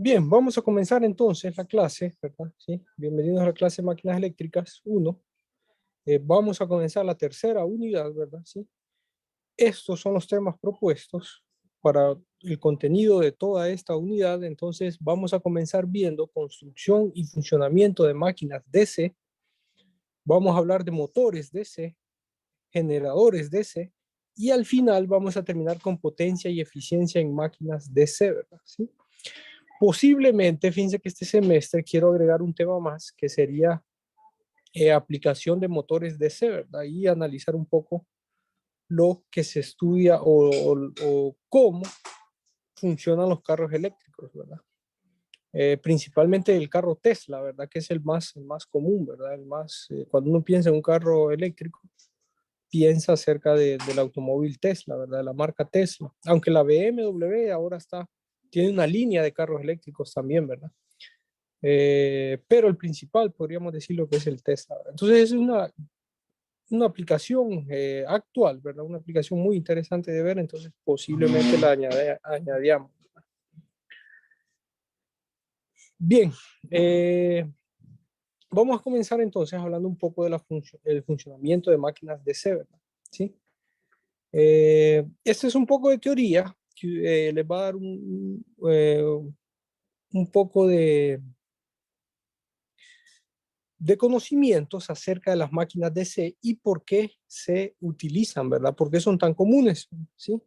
Bien, vamos a comenzar entonces la clase, ¿verdad? Sí, bienvenidos a la clase de Máquinas Eléctricas 1. Vamos a comenzar la tercera unidad, ¿verdad? Sí. Estos son los temas propuestos para el contenido de toda esta unidad. Entonces vamos a comenzar viendo construcción y funcionamiento de máquinas DC. Vamos a hablar de motores DC, generadores DC, y al final vamos a terminar con potencia y eficiencia en máquinas DC, ¿verdad? ¿Sí? Posiblemente, fíjense que este semestre quiero agregar un tema más que sería aplicación de motores DC, ¿verdad? Y analizar un poco lo que se estudia o cómo funcionan los carros eléctricos, ¿verdad? Principalmente el carro Tesla, ¿verdad? Que es el más común, ¿verdad? Cuando uno piensa en un carro eléctrico, piensa acerca del automóvil Tesla, ¿verdad? De la marca Tesla. Aunque la BMW ahora tiene una línea de carros eléctricos también, ¿verdad? Pero el principal podríamos decir lo que es el Tesla, ¿verdad? Entonces es una aplicación actual, ¿verdad? Una aplicación muy interesante de ver, entonces posiblemente la añadíamos. Bien, vamos a comenzar entonces hablando un poco del funcionamiento de máquinas DC, ¿verdad? ¿Sí? Este es un poco de teoría que les va a dar un poco de conocimientos acerca de las máquinas DC y por qué se utilizan, ¿verdad? ¿Por qué son tan comunes? ¿Sí?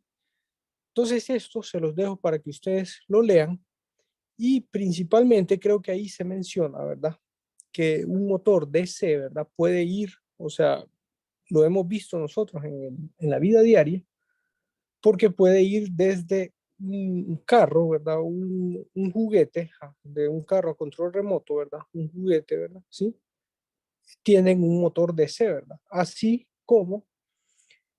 Entonces esto se los dejo para que ustedes lo lean y principalmente creo que ahí se menciona, ¿verdad? Que un motor DC, ¿verdad? Puede ir, o sea, lo hemos visto nosotros en la vida diaria, porque puede ir desde un carro, ¿verdad? Un juguete, de un carro a control remoto, ¿verdad? Un juguete, ¿verdad? Sí, tienen un motor DC, ¿verdad? Así como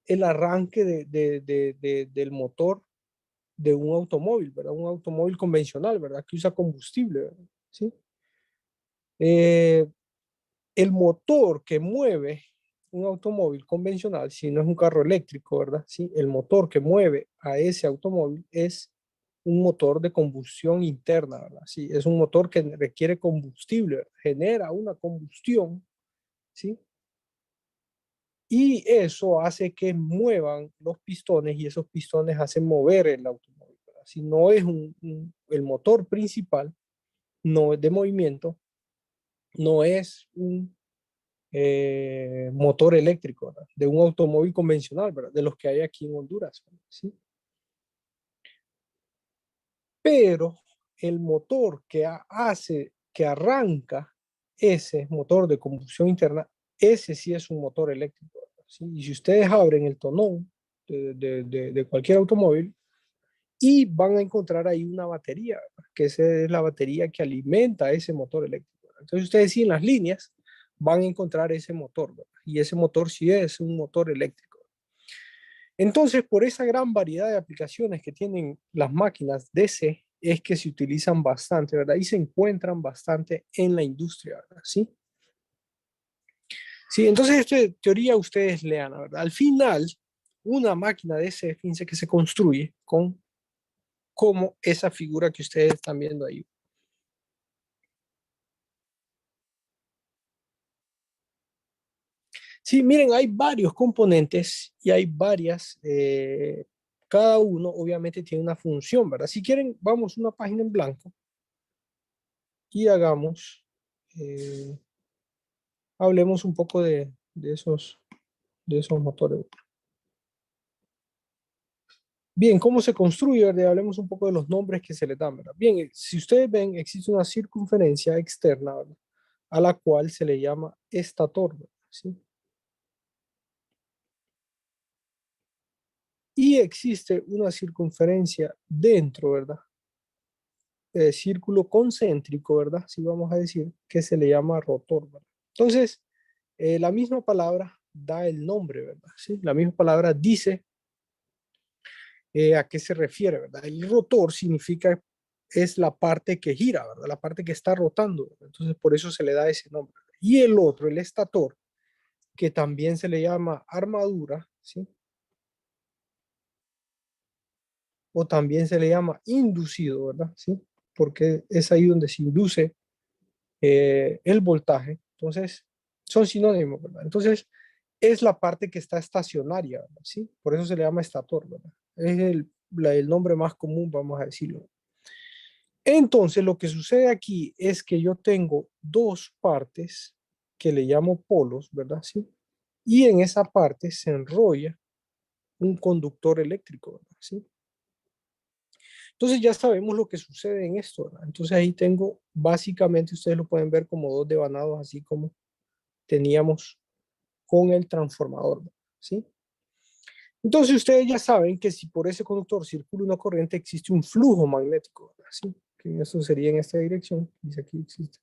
el arranque del motor de un automóvil, ¿verdad? Un automóvil convencional, ¿verdad? Que usa combustible, ¿verdad? ¿Sí? Eh, el motor que mueve un automóvil convencional, si no es un carro eléctrico, ¿verdad? ¿Sí? El motor que mueve a ese automóvil es un motor de combustión interna, ¿verdad? Sí, es un motor que requiere combustible, ¿verdad? Genera una combustión, ¿sí? Y eso hace que muevan los pistones y esos pistones hacen mover el automóvil, ¿verdad? Si no es el motor principal, no es de movimiento, no es un motor eléctrico, ¿verdad? De un automóvil convencional, ¿verdad? De los que hay aquí en Honduras, ¿sí? Pero el motor que arranca ese motor de combustión interna, ese sí es un motor eléctrico, ¿verdad? ¿Sí? Y si ustedes abren el tonón de cualquier automóvil y van a encontrar ahí una batería, ¿verdad? Que esa es la batería que alimenta ese motor eléctrico, ¿verdad? Entonces ustedes sí en las líneas van a encontrar ese motor, ¿verdad? Y ese motor sí es un motor eléctrico. Entonces, por esa gran variedad de aplicaciones que tienen las máquinas DC, es que se utilizan bastante, ¿verdad? Y se encuentran bastante en la industria, ¿verdad? Sí. Sí, entonces esta teoría ustedes lean, ¿verdad? Al final, una máquina DC, fíjense que se construye con como esa figura que ustedes están viendo ahí. Sí, miren, hay varios componentes y hay cada uno obviamente tiene una función, ¿verdad? Si quieren, vamos a una página en blanco y eh, hablemos un poco de esos motores. Bien, ¿cómo se construye, verdad? Hablemos un poco de los nombres que se le dan, ¿verdad? Bien, si ustedes ven, existe una circunferencia externa, ¿verdad? A la cual se le llama estator, ¿verdad? ¿Sí? Y existe una circunferencia dentro, ¿verdad? Círculo concéntrico, ¿verdad? Si vamos a decir que se le llama rotor, ¿verdad? Entonces, la misma palabra da el nombre, ¿verdad? ¿Sí? La misma palabra dice a qué se refiere, ¿verdad? El rotor significa, es la parte que gira, ¿verdad? La parte que está rotando, ¿verdad? Entonces, por eso se le da ese nombre. Y el otro, el estator, que también se le llama armadura, ¿sí? O también se le llama inducido, ¿verdad? ¿Sí? porque es ahí donde se induce el voltaje. Entonces, son sinónimos, ¿verdad? Entonces, es la parte que está estacionaria, ¿verdad? ¿Sí? Por eso se le llama estator, ¿verdad? Es el nombre más común, vamos a decirlo. Entonces, lo que sucede aquí es que yo tengo dos partes que le llamo polos, ¿verdad? ¿Sí? Y en esa parte se enrolla un conductor eléctrico, ¿verdad? ¿Sí? Entonces ya sabemos lo que sucede en esto, ¿verdad? Entonces ahí tengo, básicamente ustedes lo pueden ver como dos devanados, así como teníamos con el transformador, ¿verdad? ¿Sí? Entonces ustedes ya saben que si por ese conductor circula una corriente, existe un flujo magnético, ¿verdad? ¿Sí? Que eso sería en esta dirección, dice aquí existe,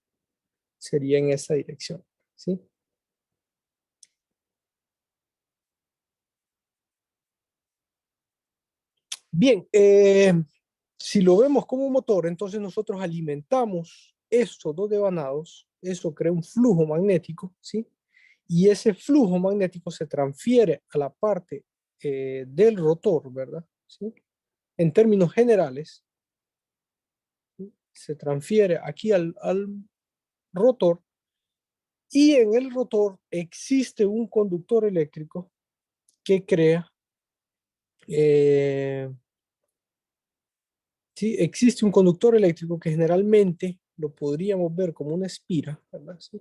sería en esta dirección, ¿sí? Bien, si lo vemos como motor, entonces nosotros alimentamos estos dos devanados, eso crea un flujo magnético, ¿sí? Y ese flujo magnético se transfiere a la parte del rotor, ¿verdad? ¿Sí? En términos generales, ¿sí? Se transfiere aquí al rotor y en el rotor existe un conductor eléctrico que crea, eh, ¿sí? Existe un conductor eléctrico que generalmente lo podríamos ver como una espira, ¿verdad? ¿Sí?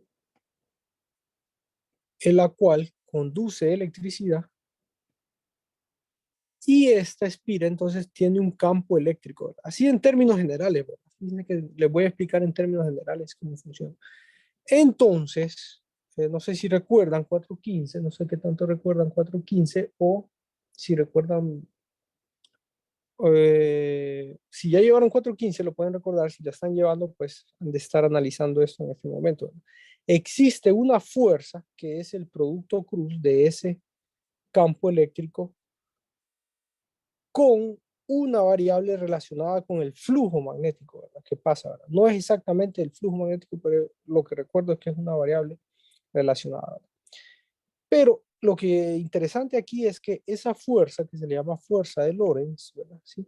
En la cual conduce electricidad y esta espira entonces tiene un campo eléctrico, ¿verdad? Así en términos generales, ¿verdad? Fíjense que les voy a explicar en términos generales cómo funciona. Entonces, no sé si recuerdan 415, no sé qué tanto recuerdan 415 o si recuerdan, si ya llevaron 415 lo pueden recordar, si ya están llevando, pues han de estar analizando esto en este momento, ¿verdad? Existe una fuerza que es el producto cruz de ese campo eléctrico con una variable relacionada con el flujo magnético, ¿verdad? ¿Qué pasa, verdad? No es exactamente el flujo magnético, pero lo que recuerdo es que es una variable relacionada. Pero lo que interesante aquí es que esa fuerza, que se le llama fuerza de Lorentz, ¿verdad? ¿Sí?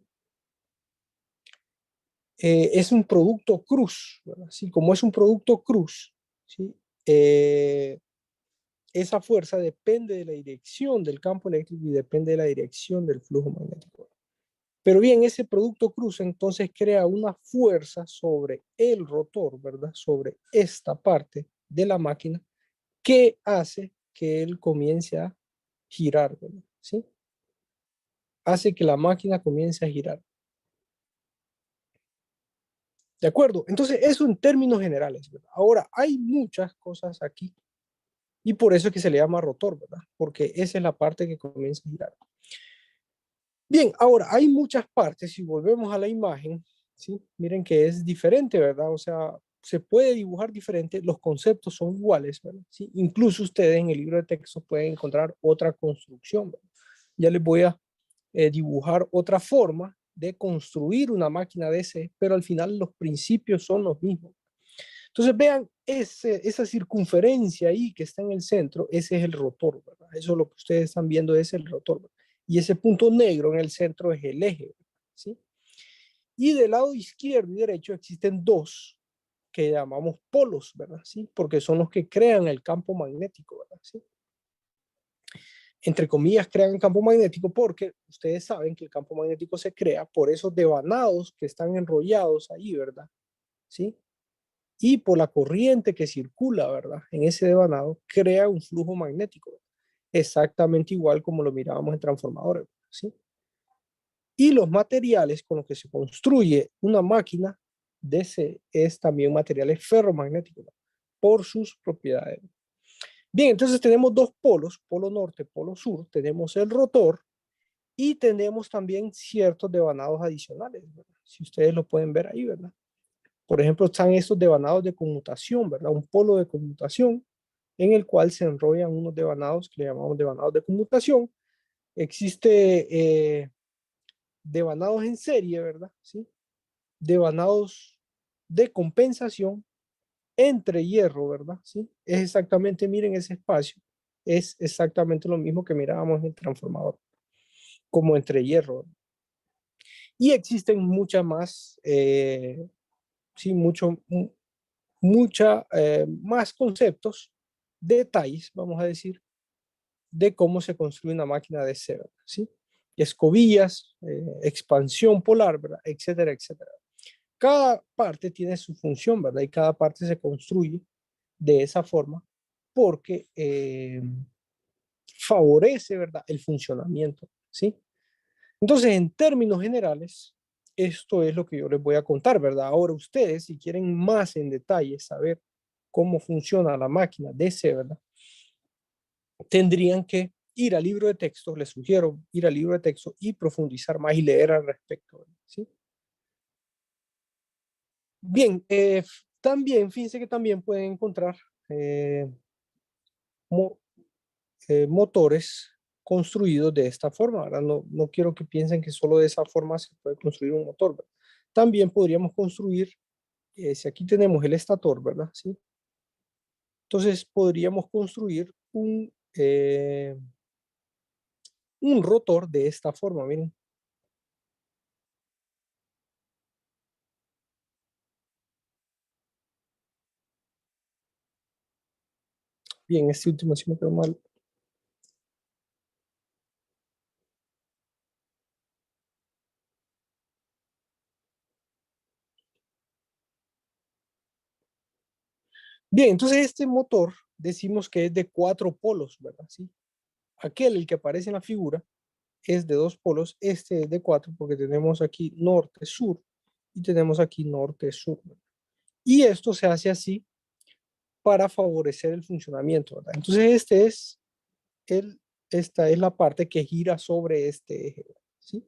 Es un producto cruz, ¿verdad? ¿Sí? Como es un producto cruz, ¿sí? Eh, esa fuerza depende de la dirección del campo eléctrico y depende de la dirección del flujo magnético. Pero bien, ese producto cruz entonces crea una fuerza sobre el rotor, ¿verdad? Sobre esta parte de la máquina que hace que él comience a girar, ¿verdad? ¿Sí? Hace que la máquina comience a girar. ¿De acuerdo? Entonces, eso en términos generales, ¿verdad? Ahora, hay muchas cosas aquí y por eso es que se le llama rotor, ¿verdad? Porque esa es la parte que comienza a girar. Bien, ahora hay muchas partes, si volvemos a la imagen, ¿sí? Miren que es diferente, ¿verdad? O sea, se puede dibujar diferente, los conceptos son iguales, ¿verdad? ¿Sí? Incluso ustedes en el libro de texto pueden encontrar otra construcción, ¿verdad? Ya les voy a dibujar otra forma de construir una máquina DC, pero al final los principios son los mismos. Entonces vean esa circunferencia ahí que está en el centro, ese es el rotor, ¿verdad? Eso es lo que ustedes están viendo, es el rotor, ¿verdad? Y ese punto negro en el centro es el eje, ¿sí? Y del lado izquierdo y derecho existen dos que llamamos polos, ¿verdad? ¿Sí? Porque son los que crean el campo magnético, ¿verdad? ¿Sí? Entre comillas, crean el campo magnético porque ustedes saben que el campo magnético se crea por esos devanados que están enrollados ahí, ¿verdad? ¿Sí? Y por la corriente que circula, ¿verdad? En ese devanado crea un flujo magnético, exactamente igual como lo mirábamos en transformadores, ¿sí? Y los materiales con los que se construye una máquina DC es también materiales ferromagnéticos, ¿verdad? Por sus propiedades. Bien, entonces tenemos dos polos, polo norte, polo sur, tenemos el rotor y tenemos también ciertos devanados adicionales, ¿verdad? Si ustedes lo pueden ver ahí, ¿verdad? Por ejemplo, están estos devanados de conmutación, ¿verdad? Un polo de conmutación en el cual se enrollan unos devanados que le llamamos devanados de conmutación. Existe devanados en serie, ¿verdad? ¿Sí? Devanados de compensación entre hierro, ¿verdad? ¿Sí? Es exactamente, miren ese espacio, es exactamente lo mismo que mirábamos en el transformador, como entre hierro. Y existen muchas más ¿sí? Mucha más conceptos, detalles, vamos a decir, de cómo se construye una máquina de C, ¿verdad? ¿Sí? Escobillas, expansión polar, ¿verdad? Etcétera, etcétera. Cada parte tiene su función, ¿verdad? Y cada parte se construye de esa forma porque favorece, ¿verdad? El funcionamiento, ¿sí? Entonces, en términos generales, esto es lo que yo les voy a contar, ¿verdad? Ahora ustedes, si quieren más en detalle saber cómo funciona la máquina de C, ¿verdad? Tendrían que ir al libro de texto, les sugiero ir al libro de texto y profundizar más y leer al respecto, ¿sí? Bien, también, fíjense que también pueden encontrar eh, mo- motores construidos de esta forma, ¿verdad? No, no quiero que piensen que solo de esa forma se puede construir un motor, ¿verdad? También podríamos construir, si aquí tenemos el estator, ¿verdad? ¿Sí? Entonces podríamos construir un rotor de esta forma, miren. Bien, este último sí me quedó mal. Bien, entonces este motor decimos que es de 4 polos, ¿verdad? ¿Sí? Aquel, el que aparece en la figura, es de 2 polos, este es de 4 porque tenemos aquí norte-sur y tenemos aquí norte-sur. Y esto se hace así para favorecer el funcionamiento, ¿verdad? Entonces el, esta es la parte que gira sobre este eje, ¿sí?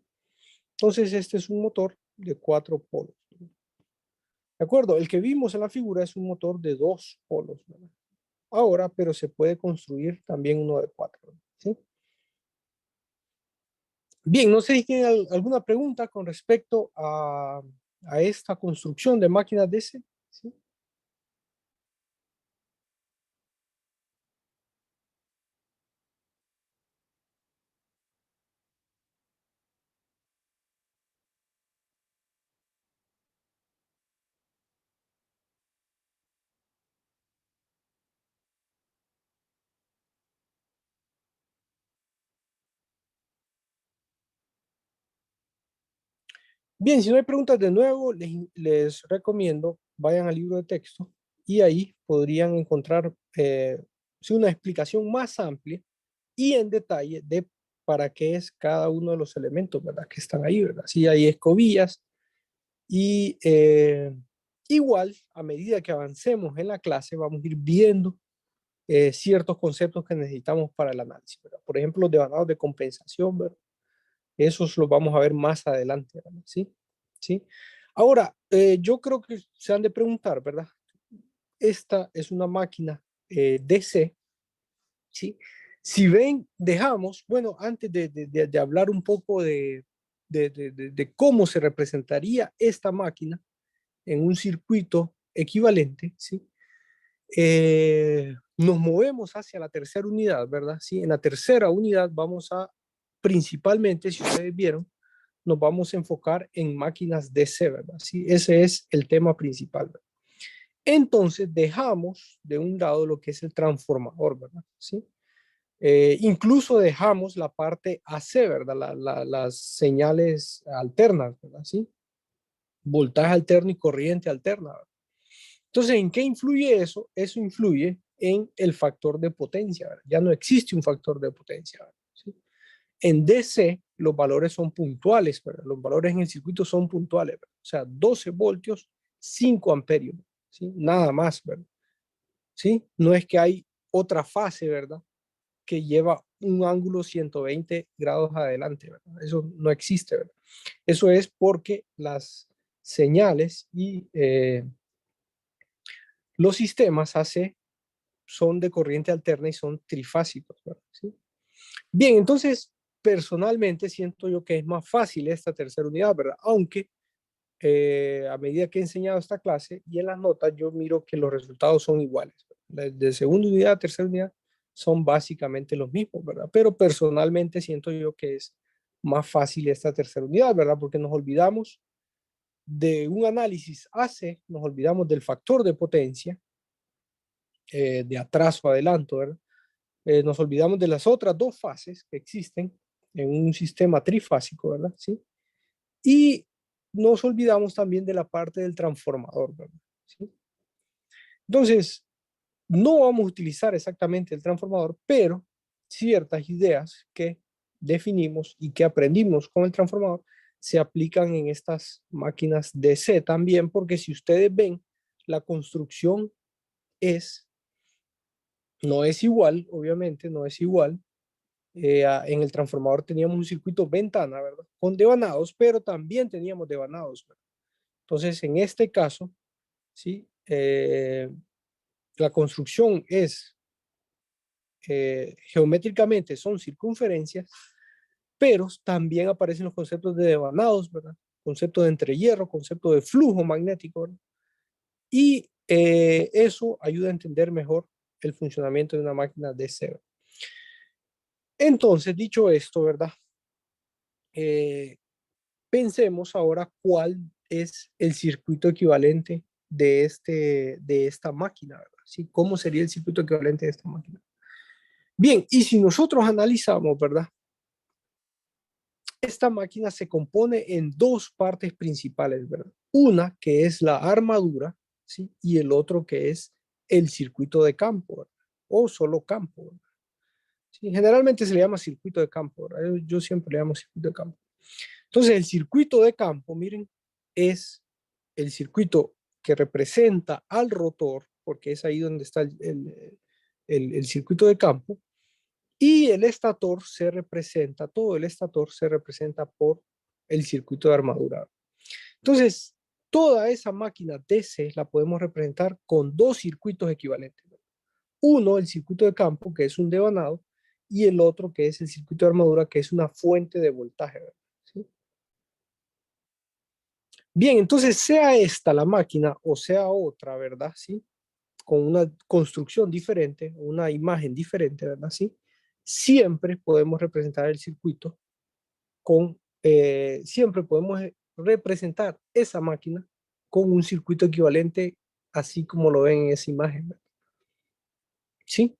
Entonces este es un motor de 4 polos. ¿De acuerdo? El que vimos en la figura es un motor de 2 polos, ¿verdad? Ahora, pero se puede construir también uno de 4, ¿sí? Bien, no sé si tienen alguna pregunta con respecto a esta construcción de máquinas de ese, ¿sí? Bien, si no hay preguntas de nuevo, les recomiendo vayan al libro de texto y ahí podrían encontrar sí, una explicación más amplia y en detalle de para qué es cada uno de los elementos, ¿verdad? Que están ahí, ¿verdad? Sí, hay escobillas y igual a medida que avancemos en la clase vamos a ir viendo ciertos conceptos que necesitamos para el análisis, ¿verdad? Por ejemplo, los devanados de compensación, ¿verdad? Esos los vamos a ver más adelante, ¿verdad? ¿Sí? ¿Sí? Ahora, yo creo que se han de preguntar, ¿verdad? Esta es una máquina DC, ¿sí? Si ven, dejamos, bueno, antes de hablar un poco de cómo se representaría esta máquina en un circuito equivalente, ¿sí? Nos movemos hacia la tercera unidad, ¿verdad? Sí, en la tercera unidad vamos a, principalmente, si ustedes vieron, nos vamos a enfocar en máquinas DC, ¿verdad? Sí, ese es el tema principal, ¿verdad? Entonces dejamos de un lado lo que es el transformador, ¿verdad? Sí. Incluso dejamos la parte AC, ¿verdad? Las señales alternas, ¿verdad? Sí. Voltaje alterno y corriente alterna, ¿verdad? Entonces, ¿en qué influye eso? Eso influye en el factor de potencia, ¿verdad? Ya no existe un factor de potencia, ¿verdad? ¿Sí? En DC, los valores son puntuales, ¿verdad? Los valores en el circuito son puntuales, ¿verdad? O sea, 12 voltios, 5 amperios, ¿sí? Nada más, ¿verdad? ¿Sí? No es que hay otra fase, ¿verdad? Que lleva un ángulo 120 grados adelante, ¿verdad? Eso no existe, ¿verdad? Eso es porque las señales y los sistemas AC son de corriente alterna y son trifásicos, ¿verdad? ¿Sí? Bien, entonces, personalmente siento yo que es más fácil esta tercera unidad, ¿verdad? Aunque a medida que he enseñado esta clase y en las notas, yo miro que los resultados son iguales. De segunda unidad a tercera unidad son básicamente los mismos, ¿verdad? Pero personalmente siento yo que es más fácil esta tercera unidad, ¿verdad? Porque nos olvidamos de un análisis AC, nos olvidamos del factor de potencia, de atrás o adelanto, ¿verdad? Nos olvidamos de las otras dos fases que existen en un sistema trifásico, ¿verdad? ¿Sí? Y nos olvidamos también de la parte del transformador, ¿verdad? ¿Sí? Entonces, no vamos a utilizar exactamente el transformador, pero ciertas ideas que definimos y que aprendimos con el transformador se aplican en estas máquinas DC también, porque si ustedes ven, la construcción es, no es igual, obviamente, no es igual. En el transformador teníamos un circuito ventana, ¿verdad? Con devanados, pero también teníamos devanados, ¿verdad? Entonces, en este caso, ¿sí? La construcción es, geométricamente son circunferencias, pero también aparecen los conceptos de devanados, ¿verdad? Concepto de entrehierro, concepto de flujo magnético, ¿verdad? Y eso ayuda a entender mejor el funcionamiento de una máquina DC. Entonces, dicho esto, ¿verdad? Eh, Pensemos ahora cuál es el circuito equivalente de esta máquina, ¿verdad? ¿Sí? ¿Cómo sería el circuito equivalente de esta máquina? Bien, y si nosotros analizamos, ¿verdad? Esta máquina se compone en dos partes principales, ¿verdad? Una que es la armadura, ¿sí? Y el otro que es el circuito de campo, ¿verdad? O solo campo, ¿verdad? ¿Sí? Generalmente se le llama circuito de campo, ¿verdad? Yo siempre le llamo circuito de campo. Entonces, el circuito de campo, miren, es el circuito que representa al rotor, porque es ahí donde está el circuito de campo, y el estator se representa, todo el estator se representa por el circuito de armadura. Entonces, toda esa máquina DC la podemos representar con dos circuitos equivalentes. Uno, el circuito de campo, que es un devanado, y el otro, que es el circuito de armadura, que es una fuente de voltaje. ¿Sí? Bien, entonces sea esta la máquina o sea otra, ¿verdad? ¿Sí? Con una construcción diferente, una imagen diferente, ¿verdad? ¿Sí? Siempre podemos representar el circuito siempre podemos representar esa máquina con un circuito equivalente, así como lo ven en esa imagen, ¿verdad? ¿Sí?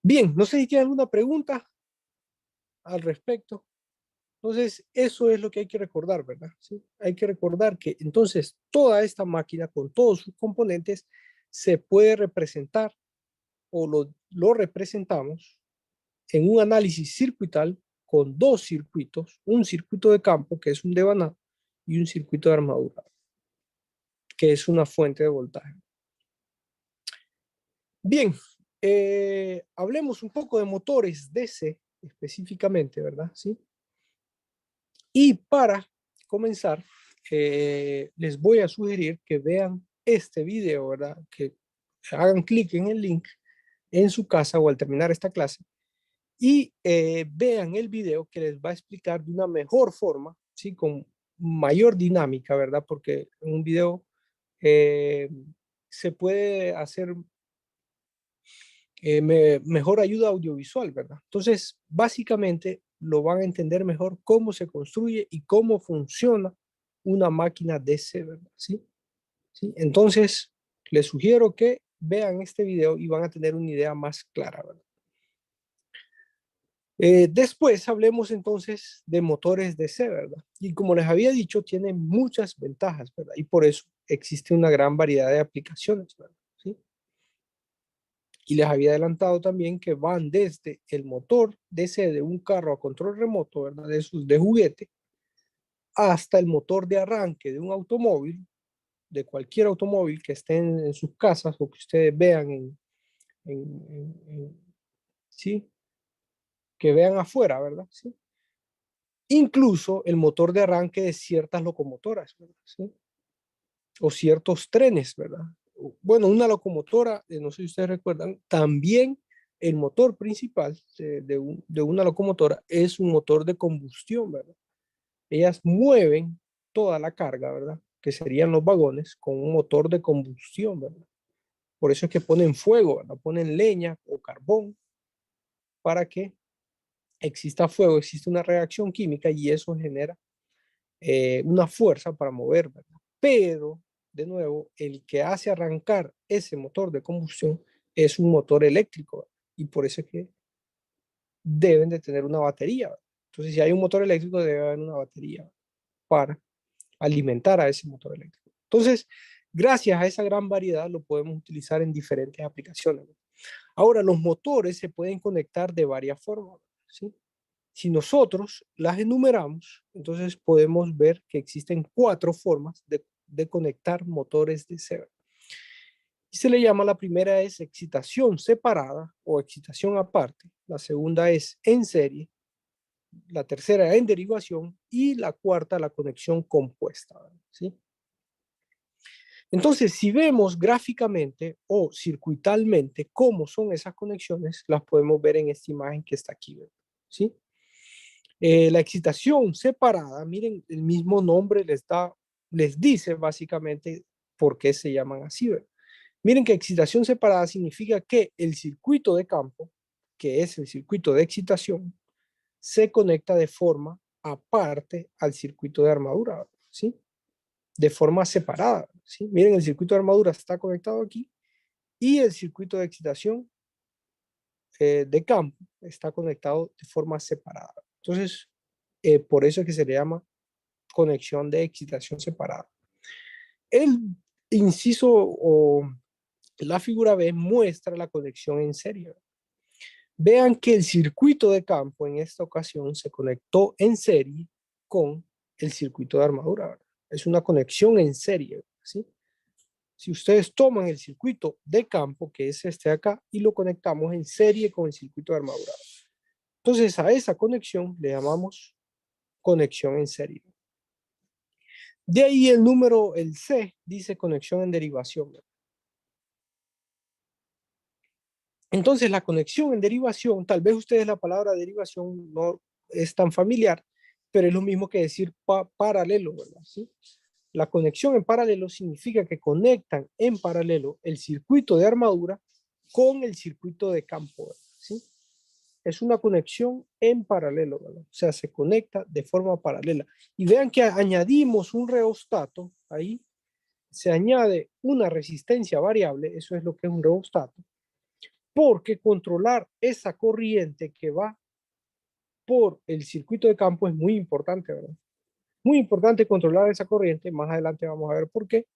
Bien, no sé si tienen alguna pregunta al respecto. Entonces, eso es lo que hay que recordar, ¿verdad? ¿Sí? Hay que recordar que entonces toda esta máquina con todos sus componentes se puede representar o lo representamos en un análisis circuital con dos circuitos, un circuito de campo que es un devanado y un circuito de armadura que es una fuente de voltaje. Bien, hablemos un poco de motores DC específicamente, ¿verdad? ¿Sí? Y para comenzar, les voy a sugerir que vean este video, ¿verdad? Que hagan clic en el link en su casa o al terminar esta clase y vean el video que les va a explicar de una mejor forma, ¿sí? Con mayor dinámica, ¿verdad? Porque en un video eh, se puede hacer mejor ayuda audiovisual, ¿verdad? Entonces, básicamente lo van a entender mejor cómo se construye y cómo funciona una máquina DC, ¿verdad? ¿Sí? ¿Sí? Entonces, les sugiero que vean este video y van a tener una idea más clara, ¿verdad? Después hablemos entonces de motores DC, ¿verdad? Y como les había dicho, tiene muchas ventajas, ¿verdad? Y por eso existe una gran variedad de aplicaciones, ¿verdad? ¿Sí? Y les había adelantado también que van desde el motor DC de un carro a control remoto, ¿verdad? De esos de juguete, hasta el motor de arranque de un automóvil, de cualquier automóvil que esté en sus casas o que ustedes vean ¿sí? Que vean afuera, ¿verdad? ¿Sí? Incluso el motor de arranque de ciertas locomotoras, ¿verdad? ¿Sí? O ciertos trenes, ¿verdad? Bueno, una locomotora, no sé si ustedes recuerdan, también el motor principal de una locomotora es un motor de combustión, ¿verdad? Ellas mueven toda la carga, ¿verdad? Que serían los vagones con un motor de combustión, ¿verdad? Por eso es que ponen fuego, ¿verdad? Ponen leña o carbón para que exista fuego, existe una reacción química y eso genera una fuerza para mover, ¿verdad? Pero, de nuevo, el que hace arrancar ese motor de combustión es un motor eléctrico, ¿verdad? Y por eso es que deben de tener una batería, ¿verdad? Entonces, si hay un motor eléctrico, debe haber una batería para alimentar a ese motor eléctrico. Entonces, gracias a esa gran variedad, lo podemos utilizar en diferentes aplicaciones, ¿no? Ahora, los motores se pueden conectar de varias formas, ¿sí? Si nosotros las enumeramos, entonces podemos ver que existen 4 formas de conectar motores de C. Y se le llama, la primera es excitación separada o excitación aparte, la segunda es en serie, la tercera en derivación y la cuarta la conexión compuesta, ¿sí? Entonces, si vemos gráficamente o circuitalmente cómo son esas conexiones, las podemos ver en esta imagen que está aquí, ¿sí? La excitación separada, miren, el mismo nombre les dice básicamente por qué se llaman así, ¿verdad? Miren que excitación separada significa que el circuito de campo, que es el circuito de excitación, se conecta de forma aparte al circuito de armadura, ¿sí? De forma separada, ¿sí? Miren, el circuito de armadura está conectado aquí y el circuito de excitación de campo está conectado de forma separada. Entonces, por eso es que se le llama conexión de excitación separada. El inciso o la figura B muestra la conexión en serie. Vean que el circuito de campo en esta ocasión se conectó en serie con el circuito de armadura. Es una conexión en serie, ¿sí? Si ustedes toman el circuito de campo, que es este de acá, y lo conectamos en serie con el circuito de armadura, entonces a esa conexión le llamamos conexión en serie. De ahí el número, el C, dice conexión en derivación. Entonces la conexión en derivación, tal vez ustedes la palabra derivación no es tan familiar, pero es lo mismo que decir paralelo, ¿verdad? ¿Sí? La conexión en paralelo significa que conectan en paralelo el circuito de armadura con el circuito de campo, ¿verdad? ¿Sí? Es una conexión en paralelo, ¿verdad? O sea, se conecta de forma paralela. Y vean que añadimos un reostato ahí, se añade una resistencia variable, eso es lo que es un reostato, porque controlar esa corriente que va por el circuito de campo es muy importante, ¿verdad? Muy importante controlar esa corriente, más adelante vamos a ver por qué.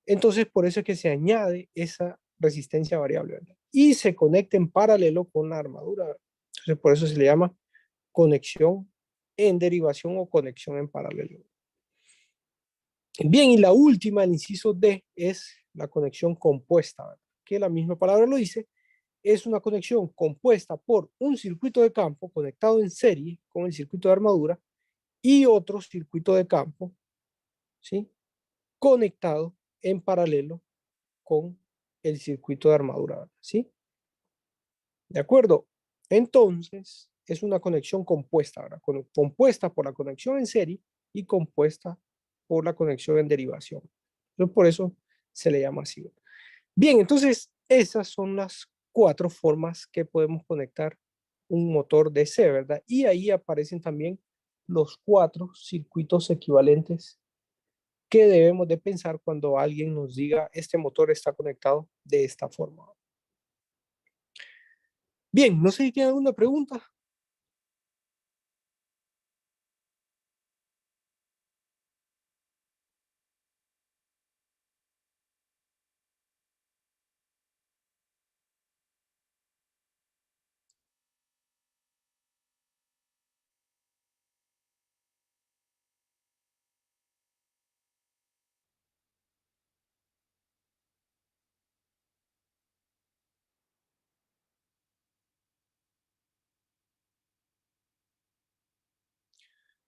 Entonces, por eso es que se añade esa resistencia variable, ¿verdad? Y se conecta en paralelo con la armadura, ¿verdad? Entonces, por eso se le llama conexión en derivación o conexión en paralelo. Bien, y la última, el inciso D, es la conexión compuesta, ¿verdad? Que la misma palabra lo dice, es una conexión compuesta por un circuito de campo conectado en serie con el circuito de armadura y otro circuito de campo, ¿sí? Conectado en paralelo con el circuito de armadura, ¿sí? ¿De acuerdo? Entonces, es una conexión compuesta, ¿verdad? Compuesta por la conexión en serie y compuesta por la conexión en derivación. Entonces, por eso se le llama así. Bien, entonces esas son las 4 formas que podemos conectar un motor DC, ¿verdad? Y ahí aparecen también los 4 circuitos equivalentes que debemos de pensar cuando alguien nos diga este motor está conectado de esta forma. Bien, no sé si tienen alguna pregunta.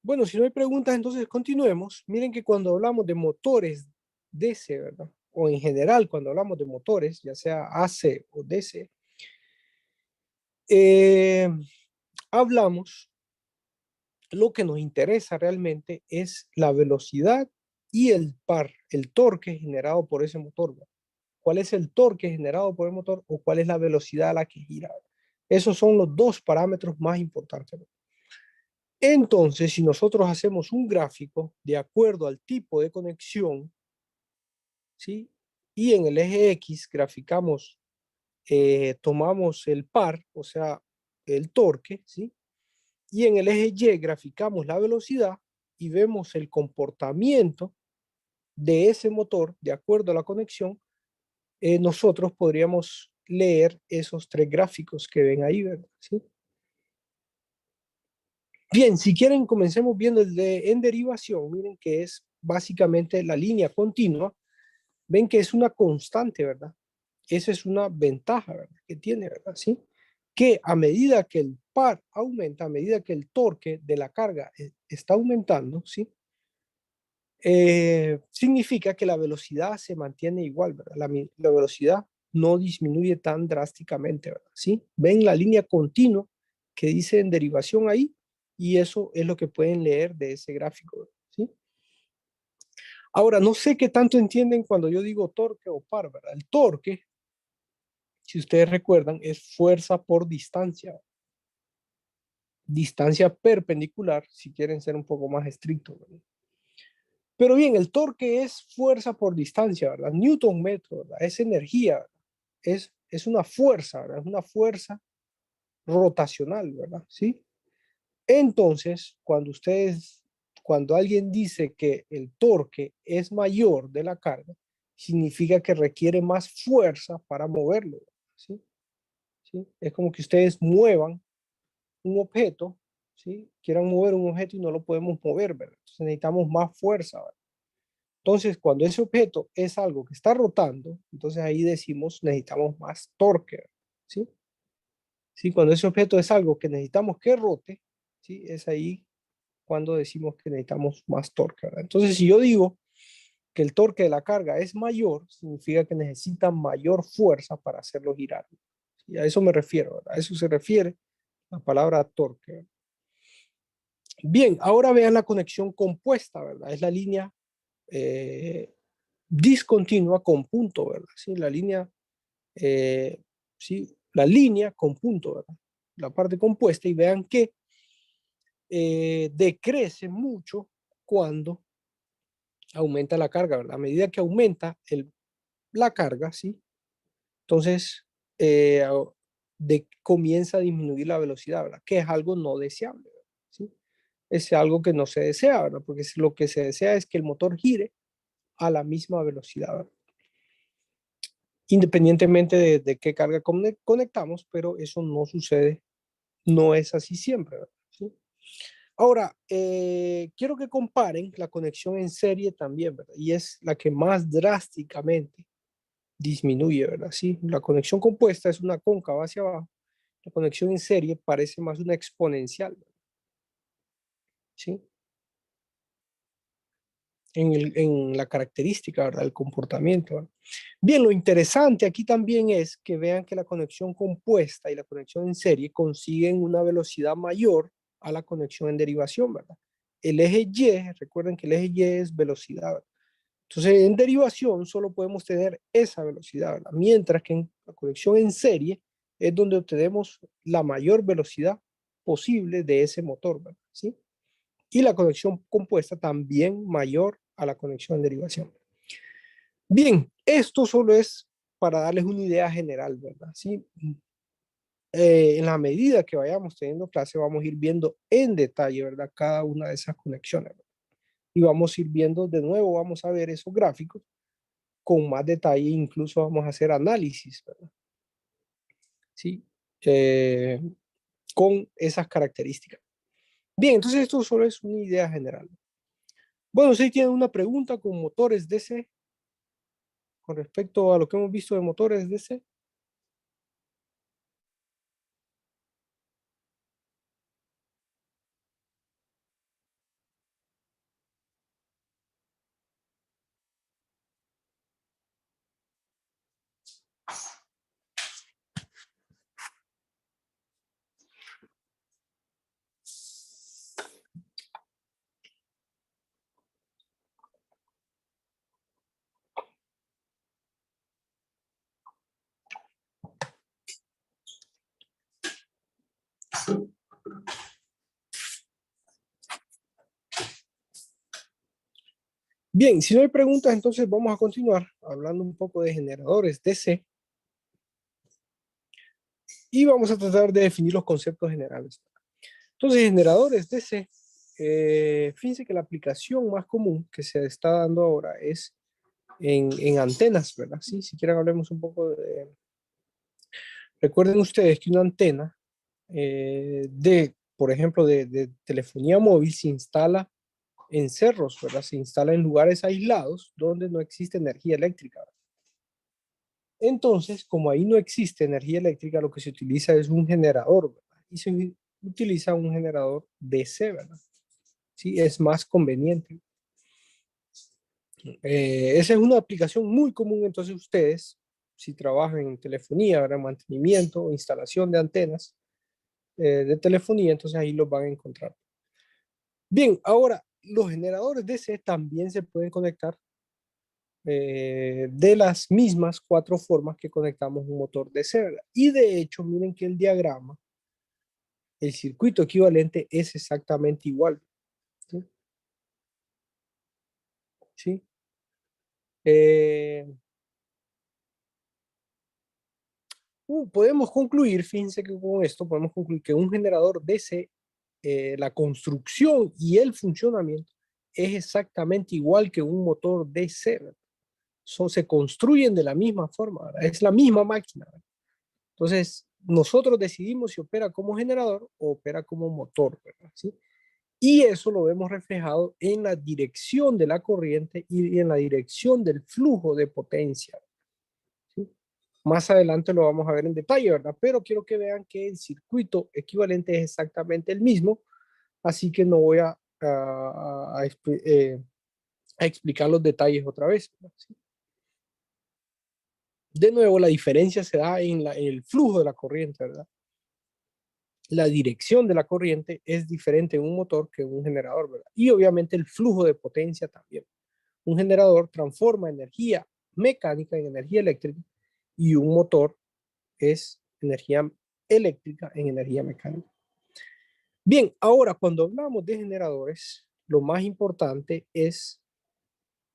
Bueno, si no hay preguntas, entonces continuemos. Miren que cuando hablamos de motores DC, ¿verdad? O en general, cuando hablamos de motores, ya sea AC o DC, eh, hablamos, lo que nos interesa realmente es la velocidad y el torque generado por ese motor, ¿verdad? ¿Cuál es el torque generado por el motor o cuál es la velocidad a la que gira? Esos son los dos parámetros más importantes. Entonces, si nosotros hacemos un gráfico de acuerdo al tipo de conexión, ¿sí? Y en el eje X graficamos, tomamos el par, o sea, el torque, ¿sí? Y en el eje Y graficamos la velocidad y vemos el comportamiento de ese motor de acuerdo a la conexión. Nosotros podríamos leer esos tres gráficos que ven ahí, ¿verdad? ¿Sí? Bien, si quieren, comencemos viendo el de en derivación. Miren que es básicamente la línea continua. Ven que es una constante, ¿verdad? Esa es una ventaja, ¿verdad? Que tiene, ¿verdad? ¿Sí? Que a medida que el par aumenta, a medida que el torque de la carga está aumentando, ¿sí? Significa que la velocidad se mantiene igual, ¿verdad? La velocidad no disminuye tan drásticamente, ¿verdad? ¿Sí? Ven la línea continua que dice en derivación ahí y eso es lo que pueden leer de ese gráfico, ¿verdad? ¿Sí? Ahora, no sé qué tanto entienden cuando yo digo torque o par, ¿verdad? El torque, si ustedes recuerdan, es fuerza por distancia, distancia perpendicular, si quieren ser un poco más estrictos, ¿verdad? Pero bien, el torque es fuerza por distancia, ¿verdad? Newton metro, ¿verdad? Es energía, ¿verdad? Es una fuerza, ¿verdad? Es una fuerza rotacional, ¿verdad? ¿Sí? Entonces, cuando alguien dice que el torque es mayor de la carga, significa que requiere más fuerza para moverlo, ¿sí? ¿Sí? Es como que ustedes muevan un objeto, ¿sí? Quieran mover un objeto y no lo podemos mover, ¿verdad? Entonces necesitamos más fuerza, ¿verdad? Entonces, cuando ese objeto es algo que está rotando, entonces ahí decimos necesitamos más torque, ¿sí? Sí, cuando ese objeto es algo que necesitamos que rote, ¿sí? Es ahí cuando decimos que necesitamos más torque, ¿verdad? Entonces, si yo digo que el torque de la carga es mayor, significa que necesita mayor fuerza para hacerlo girar. Y a eso me refiero, ¿verdad? A eso se refiere la palabra torque. Bien, ahora vean la conexión compuesta, ¿verdad? Es la línea eh, discontinua con punto, ¿verdad? Sí, eh, sí, la línea con punto, ¿verdad? La parte compuesta y vean que decrece mucho cuando aumenta la carga, ¿verdad? A medida que aumenta la carga, ¿sí? Entonces eh, comienza a disminuir la velocidad, ¿verdad? Que es algo no deseable, ¿verdad? ¿Sí? Es algo que no se desea, ¿verdad? Porque lo que se desea es que el motor gire a la misma velocidad, ¿verdad? Independientemente de qué carga conectamos, pero eso no sucede, no es así siempre, ¿verdad? ¿Sí? Ahora, quiero que comparen la conexión en serie también, ¿verdad? Y es la que más drásticamente disminuye, ¿verdad? Sí, la conexión compuesta es una cóncava hacia abajo, la conexión en serie parece más una exponencial, ¿verdad? ¿Sí? En la característica, ¿verdad? El comportamiento, ¿verdad? Bien, lo interesante aquí también es que vean que la conexión compuesta y la conexión en serie consiguen una velocidad mayor a la conexión en derivación, ¿verdad? El eje Y, recuerden que el eje Y es velocidad, ¿verdad? Entonces, en derivación solo podemos tener esa velocidad, ¿verdad? Mientras que en la conexión en serie es donde obtenemos la mayor velocidad posible de ese motor, ¿verdad? ¿Sí? Y la conexión compuesta también mayor a la conexión en derivación. Bien, esto solo es para darles una idea general, ¿verdad? ¿Sí? En la medida que vayamos teniendo clase, vamos a ir viendo en detalle, ¿verdad? Cada una de esas conexiones, ¿verdad? Y vamos a ir viendo de nuevo, vamos a ver esos gráficos con más detalle, incluso vamos a hacer análisis, ¿verdad? ¿Sí? Eh, con esas características. Bien, entonces esto solo es una idea general. Bueno, si tienen una pregunta con motores DC, con respecto a lo que hemos visto de motores DC. Bien, si no hay preguntas, entonces vamos a continuar hablando un poco de generadores DC y vamos a tratar de definir los conceptos generales. Entonces, generadores DC, fíjense que la aplicación más común que se está dando ahora es en antenas, ¿verdad? Sí, si quieren hablemos un poco de... Recuerden ustedes que una antena por ejemplo, de telefonía móvil se instala en cerros, ¿verdad? Se instala en lugares aislados donde no existe energía eléctrica. Entonces, como ahí no existe energía eléctrica, lo que se utiliza es un generador, ¿verdad? Y se utiliza un generador DC, ¿verdad? Sí, es más conveniente. Esa es una aplicación muy común, entonces ustedes, si trabajan en telefonía, ¿verdad? Mantenimiento, instalación de antenas de telefonía, entonces ahí los van a encontrar. Bien, ahora los generadores DC también se pueden conectar de las mismas 4 formas que conectamos un motor DC, ¿verdad? Y de hecho, miren que el diagrama, el circuito equivalente es exactamente igual. ¿Sí? ¿Sí? Eh, podemos concluir, fíjense que con esto podemos concluir que un generador DC, la construcción y el funcionamiento es exactamente igual que un motor DC, ¿verdad? Se construyen de la misma forma, ¿verdad? Es la misma máquina, ¿verdad? Entonces, nosotros decidimos si opera como generador o opera como motor, ¿verdad? ¿Sí? Y eso lo vemos reflejado en la dirección de la corriente y en la dirección del flujo de potencia. ¿Sí? Más adelante lo vamos a ver en detalle, ¿verdad? Pero quiero que vean que el circuito equivalente es exactamente el mismo, así que no voy a explicar los detalles otra vez, ¿verdad? ¿Sí? De nuevo, la diferencia se da en el flujo de la corriente, ¿verdad? La dirección de la corriente es diferente en un motor que en un generador, ¿verdad? Y obviamente el flujo de potencia también. Un generador transforma energía mecánica en energía eléctrica y un motor es energía eléctrica en energía mecánica. Bien, ahora cuando hablamos de generadores, lo más importante es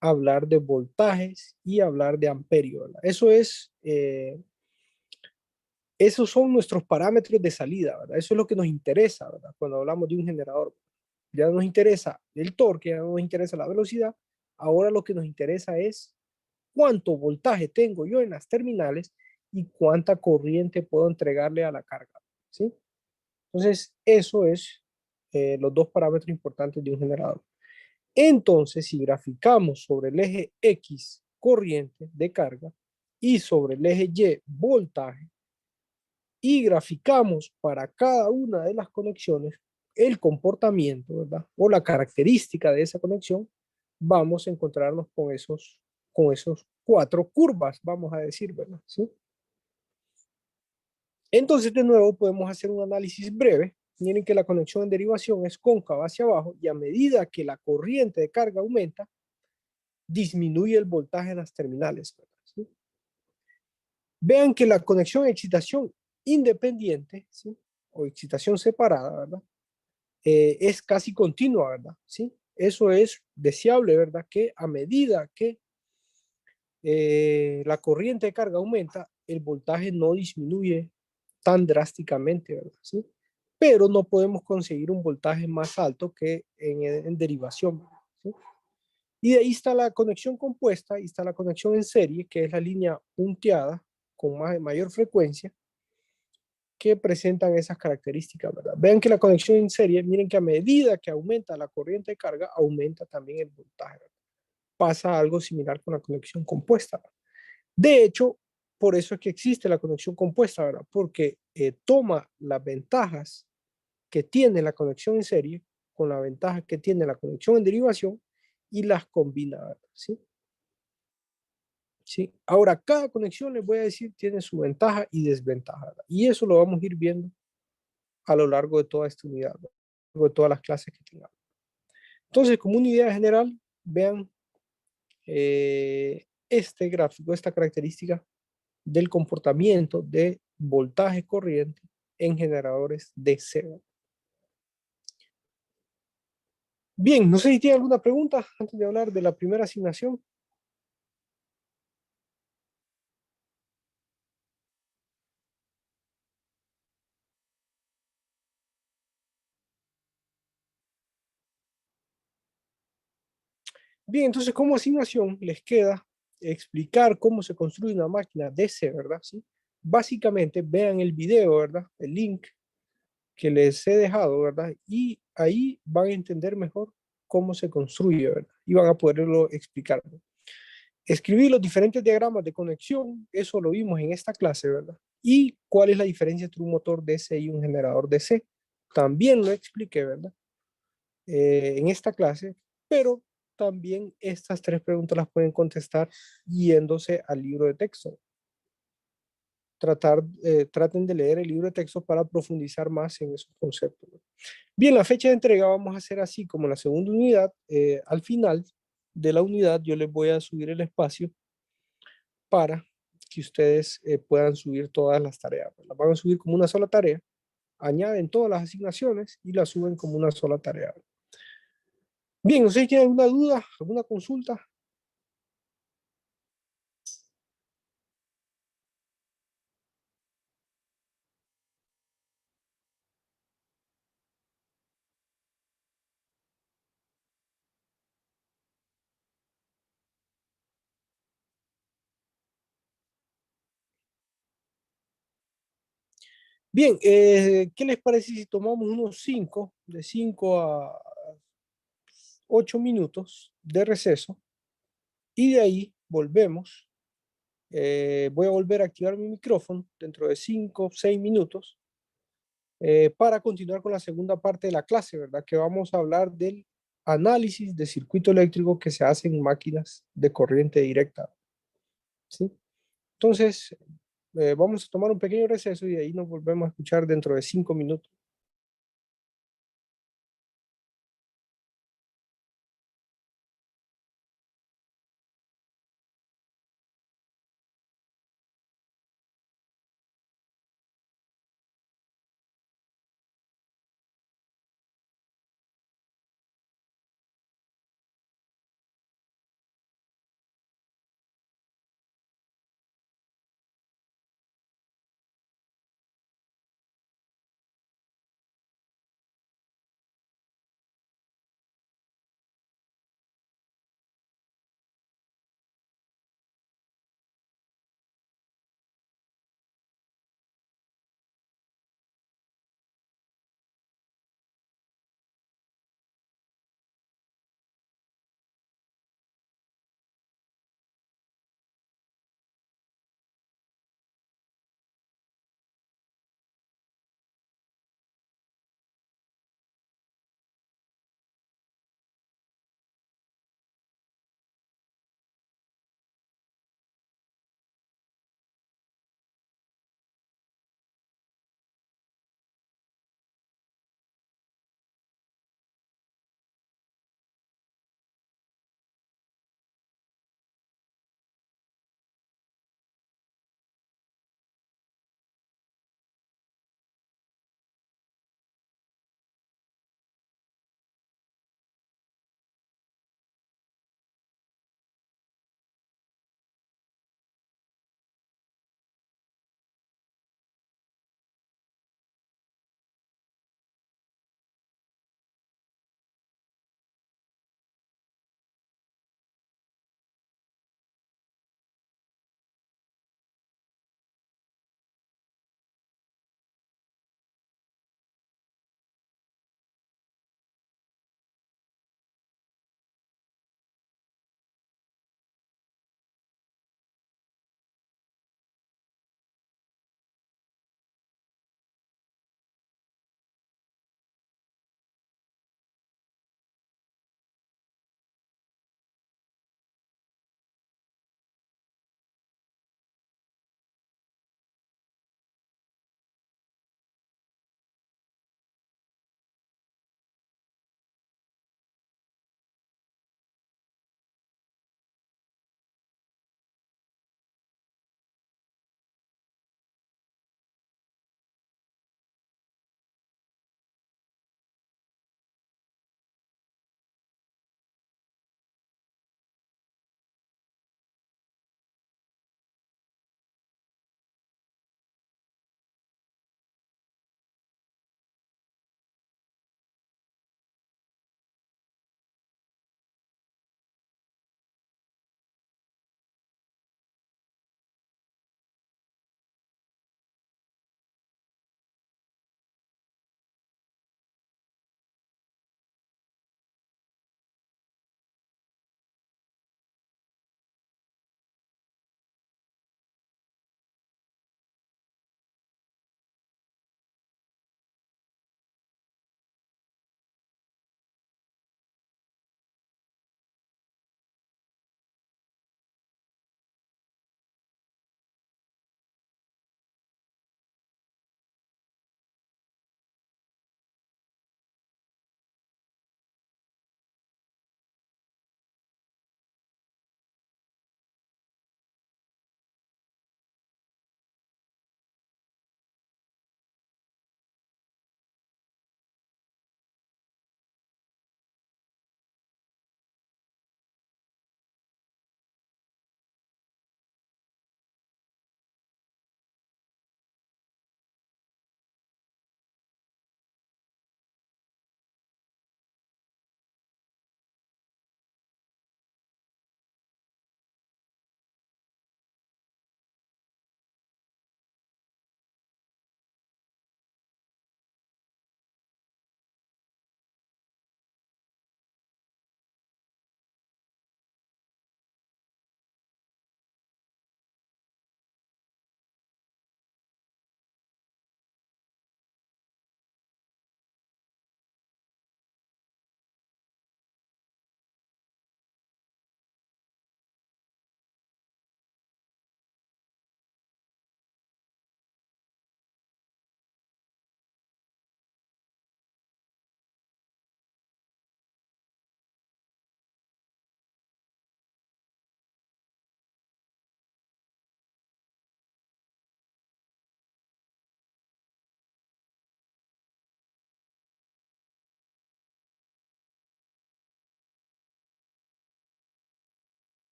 hablar de voltajes y hablar de amperio, ¿verdad? Esos son nuestros parámetros de salida, ¿verdad? Eso es lo que nos interesa, ¿verdad? Cuando hablamos de un generador. Ya nos interesa el torque, ya no nos interesa la velocidad. Ahora lo que nos interesa es cuánto voltaje tengo yo en las terminales y cuánta corriente puedo entregarle a la carga, ¿sí? Entonces, eso es los dos parámetros importantes de un generador. Entonces, si graficamos sobre el eje X corriente de carga y sobre el eje Y voltaje, y graficamos para cada una de las conexiones el comportamiento, ¿verdad? O la característica de esa conexión, vamos a encontrarnos con esos 4 curvas, vamos a decir, ¿verdad? ¿Sí? Entonces, de nuevo, podemos hacer un análisis breve. Miren que la conexión en derivación es cóncava hacia abajo y a medida que la corriente de carga aumenta, disminuye el voltaje en las terminales, ¿verdad? ¿Sí? Vean que la conexión de excitación independiente, ¿sí? O excitación separada, ¿verdad? Es casi continua, ¿verdad? ¿Sí? Eso es deseable, ¿verdad? Que a medida que la corriente de carga aumenta, el voltaje no disminuye tan drásticamente, ¿verdad? ¿Sí? Pero no podemos conseguir un voltaje más alto que en derivación, ¿sí? Y de ahí está la conexión compuesta, y está la conexión en serie, que es la línea punteada con mayor frecuencia, que presentan esas características, ¿verdad? Vean que la conexión en serie, miren que a medida que aumenta la corriente de carga, aumenta también el voltaje, ¿verdad? Pasa algo similar con la conexión compuesta, ¿verdad? De hecho, por eso es que existe la conexión compuesta, ¿verdad? Porque toma las ventajas que tiene la conexión en serie con las ventajas que tiene la conexión en derivación y las combina, ¿verdad? ¿Sí? ¿Sí? Ahora, cada conexión, les voy a decir, tiene su ventaja y desventaja, ¿verdad? Y eso lo vamos a ir viendo a lo largo de toda esta unidad, ¿no? A lo largo de todas las clases que tengamos. Entonces, como una idea general, vean este gráfico, esta característica del comportamiento de voltaje corriente en generadores DC. Bien, no sé si tiene alguna pregunta antes de hablar de la primera asignación. Bien, entonces como asignación les queda explicar cómo se construye una máquina DC, ¿verdad? ¿Sí? Básicamente vean el video, ¿verdad? El link que les he dejado, ¿verdad? Y ahí van a entender mejor cómo se construye, ¿verdad? Y van a poderlo explicar. Escribir los diferentes diagramas de conexión, eso lo vimos en esta clase, ¿verdad? Y cuál es la diferencia entre un motor DC y un generador DC. También lo expliqué, ¿verdad? En esta clase, pero también estas tres preguntas las pueden contestar yéndose al libro de texto. Traten de leer el libro de texto para profundizar más en esos conceptos. Bien, la fecha de entrega vamos a hacer así como la segunda unidad. Al final de la unidad yo les voy a subir el espacio para que ustedes puedan subir todas las tareas. Las van a subir como una sola tarea, añaden todas las asignaciones y las suben como una sola tarea. Bien, no sé si tienen alguna duda, alguna consulta. Bien, ¿qué les parece si tomamos unos 5, de 5 a 8 minutos de receso y de ahí volvemos? Voy a volver a activar mi micrófono dentro de 5, 6 minutos para continuar con la segunda parte de la clase, ¿verdad? Que vamos a hablar del análisis de circuito eléctrico que se hace en máquinas de corriente directa, ¿sí? Entonces, vamos a tomar un pequeño receso y de ahí nos volvemos a escuchar dentro de 5 minutos.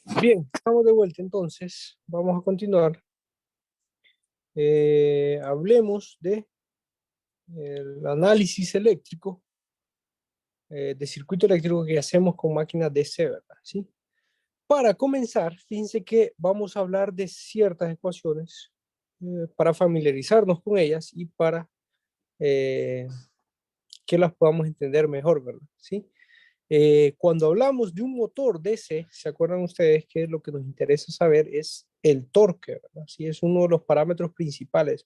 Bien, estamos de vuelta entonces. Vamos a continuar. Hablemos de el análisis eléctrico, de circuito eléctrico que hacemos con máquinas DC, ¿verdad? ¿Sí? Para comenzar, fíjense que vamos a hablar de ciertas ecuaciones para familiarizarnos con ellas y para eh, que las podamos entender mejor, ¿verdad? ¿Sí? Cuando hablamos de un motor DC, ¿se acuerdan ustedes que lo que nos interesa saber es el torque, ¿verdad? Sí, es uno de los parámetros principales.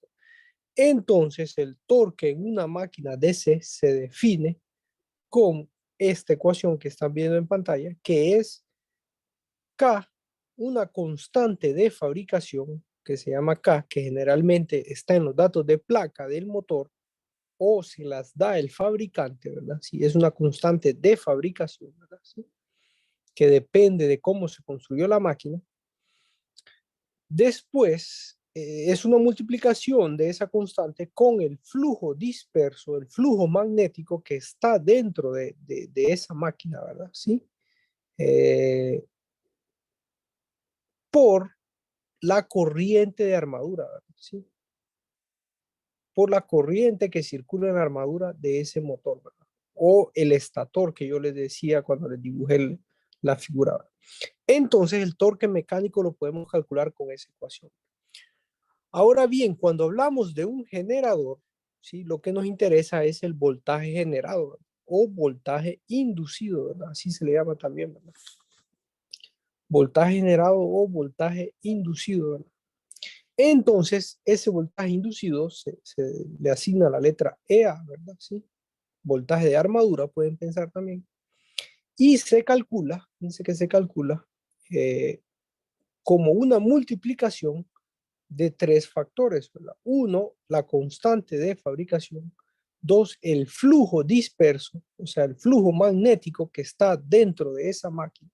Entonces, el torque en una máquina DC se define con esta ecuación que están viendo en pantalla, que es K, una constante de fabricación que se llama K, que generalmente está en los datos de placa del motor o se las da el fabricante, ¿verdad? Si es una constante de fabricación, ¿verdad? ¿Sí? Que depende de cómo se construyó la máquina. Después, es una multiplicación de esa constante con el flujo disperso, el flujo magnético que está dentro de esa máquina, ¿verdad? ¿Sí? Eh, por la corriente de armadura, ¿verdad? ¿Sí? Por la corriente que circula en la armadura de ese motor, ¿verdad? O el estator que yo les decía cuando les dibujé la figura, ¿verdad? Entonces el torque mecánico lo podemos calcular con esa ecuación. Ahora bien, cuando hablamos de un generador, ¿sí? Lo que nos interesa es el voltaje generado, ¿verdad? O voltaje inducido, ¿verdad? Así se le llama también, ¿verdad? Voltaje generado o voltaje inducido, ¿verdad? Entonces, ese voltaje inducido se le asigna la letra EA, ¿verdad? ¿Sí? Voltaje de armadura, pueden pensar también. Y se calcula, dice que se calcula como una multiplicación de tres factores, ¿verdad? Uno, la constante de fabricación. Dos, el flujo disperso, o sea, el flujo magnético que está dentro de esa máquina.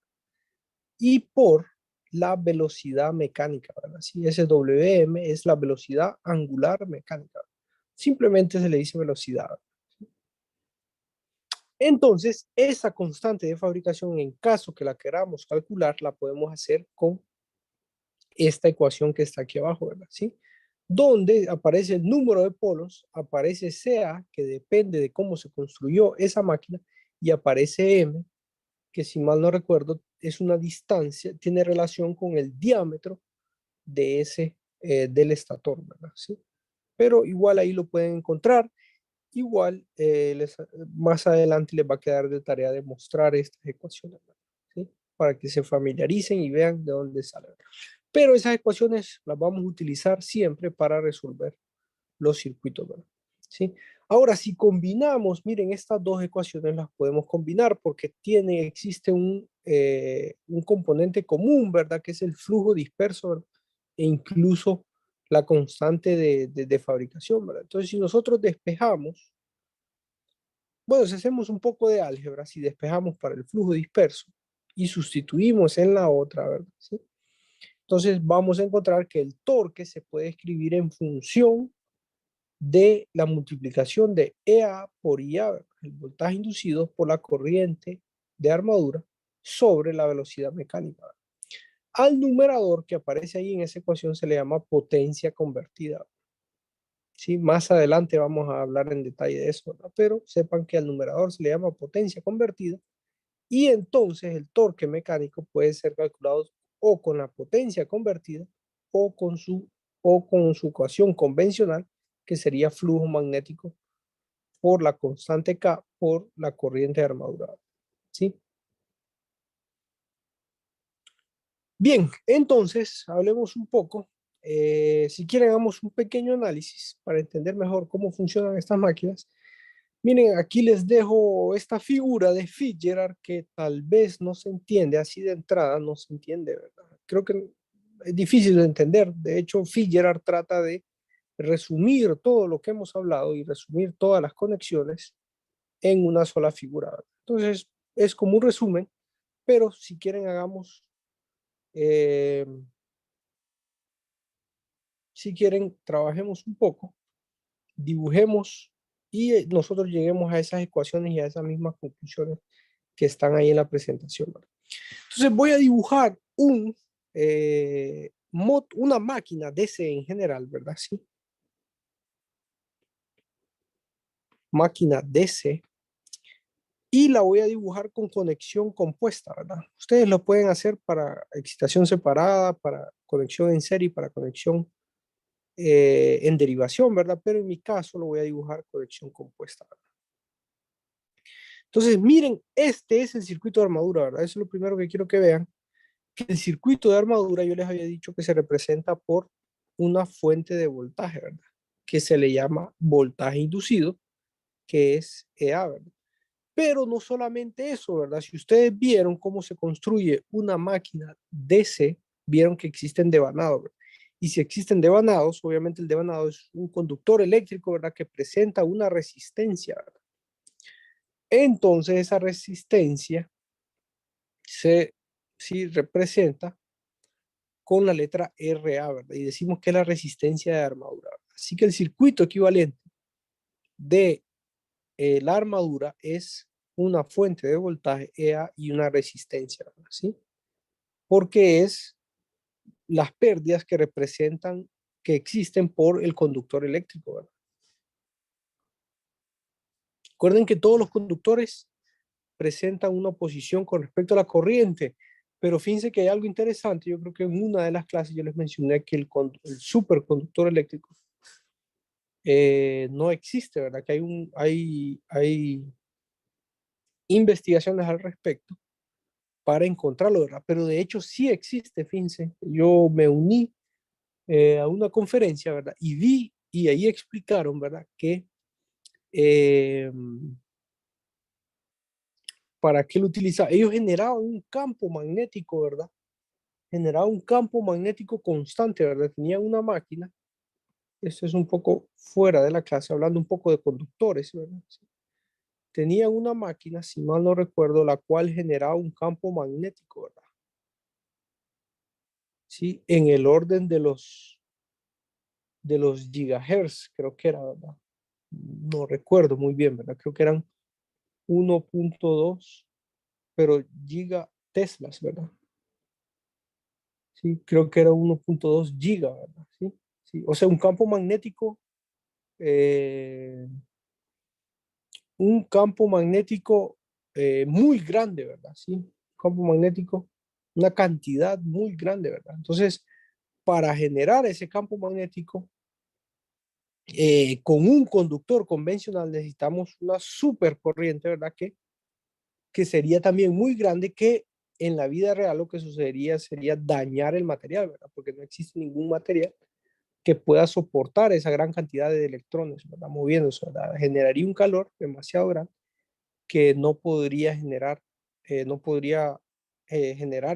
Y por la velocidad mecánica, ¿verdad? Sí, ese WM es la velocidad angular mecánica. Simplemente se le dice velocidad. Entonces, esa constante de fabricación, en caso que la queramos calcular, la podemos hacer con esta ecuación que está aquí abajo, ¿verdad? ¿Sí? Donde aparece el número de polos, aparece CA, que depende de cómo se construyó esa máquina, y aparece M, que si mal no recuerdo, es una distancia, tiene relación con el diámetro de ese, del estator, ¿verdad? ¿Sí? Pero igual ahí lo pueden encontrar. Igual más adelante les va a quedar de tarea demostrar estas ecuaciones, ¿verdad? ¿Sí? Para que se familiaricen y vean de dónde salen. Pero esas ecuaciones las vamos a utilizar siempre para resolver los circuitos, ¿verdad? ¿Sí? Ahora, si combinamos, miren, estas dos ecuaciones las podemos combinar porque existe un componente común, ¿verdad? Que es el flujo disperso, ¿verdad? E incluso la constante de fabricación, ¿verdad? Entonces, si nosotros despejamos, bueno, si hacemos un poco de álgebra, si despejamos para el flujo disperso y sustituimos en la otra, ¿verdad? ¿Sí? Entonces vamos a encontrar que el torque se puede escribir en función de la multiplicación de EA por IA, el voltaje inducido por la corriente de armadura sobre la velocidad mecánica. Al numerador que aparece ahí en esa ecuación se le llama potencia convertida. ¿Sí? Más adelante vamos a hablar en detalle de eso, ¿verdad? Pero sepan que al numerador se le llama potencia convertida y entonces el torque mecánico puede ser calculado o con la potencia convertida o con su ecuación convencional, que sería flujo magnético por la constante K por la corriente de armadura. ¿Sí? Bien, entonces hablemos un poco. Si quieren, hagamos un pequeño análisis para entender mejor cómo funcionan estas máquinas. Miren, aquí les dejo esta figura de Fitzgerald que tal vez no se entiende así de entrada, no se entiende, ¿verdad? Creo que es difícil de entender. De hecho, Fitzgerald trata de resumir todo lo que hemos hablado y resumir todas las conexiones en una sola figura, ¿verdad? Entonces, es como un resumen, pero si quieren hagamos, eh, si quieren, trabajemos un poco, dibujemos y nosotros lleguemos a esas ecuaciones y a esas mismas conclusiones que están ahí en la presentación, ¿verdad? Entonces voy a dibujar una máquina DC en general, ¿verdad? Sí. Máquina DC. Y la voy a dibujar con conexión compuesta, ¿verdad? Ustedes lo pueden hacer para excitación separada, para conexión en serie, para conexión en derivación, ¿verdad? Pero en mi caso lo voy a dibujar conexión compuesta, ¿verdad? Entonces, miren, este es el circuito de armadura, ¿verdad? Eso es lo primero que quiero que vean. Que el circuito de armadura, yo les había dicho que se representa por una fuente de voltaje, ¿verdad? Que se le llama voltaje inducido, que es EA, ¿verdad? Pero no solamente eso, ¿verdad? Si ustedes vieron cómo se construye una máquina DC, vieron que existen devanados, ¿verdad? Y si existen devanados, obviamente el devanado es un conductor eléctrico, ¿verdad? Que presenta una resistencia, ¿verdad? Entonces esa resistencia se sí, representa con la letra RA, ¿verdad? Y decimos que es la resistencia de armadura, ¿verdad? Así que el circuito equivalente de la armadura es una fuente de voltaje EA y una resistencia, ¿verdad? ¿Sí? Porque es las pérdidas que representan, que existen por el conductor eléctrico, ¿verdad? Recuerden que todos los conductores presentan una oposición con respecto a la corriente, pero fíjense que hay algo interesante. Yo creo que en una de las clases yo les mencioné que el superconductor eléctrico no existe, ¿verdad? Que hay investigaciones al respecto para encontrarlo, ¿verdad? Pero de hecho sí existe, fíjense. Yo me uní a una conferencia, ¿verdad? Y vi, y ahí explicaron, ¿verdad? Que eh, para qué lo utilizaban. Ellos generaban un campo magnético, ¿verdad? Generaban un campo magnético constante, ¿verdad? Tenían una máquina. Esto es un poco fuera de la clase, hablando un poco de conductores, ¿verdad? Sí. Tenían una máquina, si mal no recuerdo, la cual generaba un campo magnético, ¿verdad? Sí, en el orden de los gigahertz, creo que era, ¿verdad? No recuerdo muy bien, ¿verdad? Creo que eran 1.2, pero gigateslas, ¿verdad? Sí, creo que era 1.2 giga, ¿verdad? Sí, sí. O sea, eh, un campo magnético muy grande, ¿verdad? Sí, un campo magnético, una cantidad muy grande, ¿verdad? Entonces, para generar ese campo magnético, con un conductor convencional necesitamos una supercorriente, ¿verdad? Que sería también muy grande, que en la vida real lo que sucedería sería dañar el material, ¿verdad? Porque no existe ningún material que pueda soportar esa gran cantidad de electrones, ¿verdad? Moviéndose, ¿verdad? Generaría un calor demasiado grande que no podría generar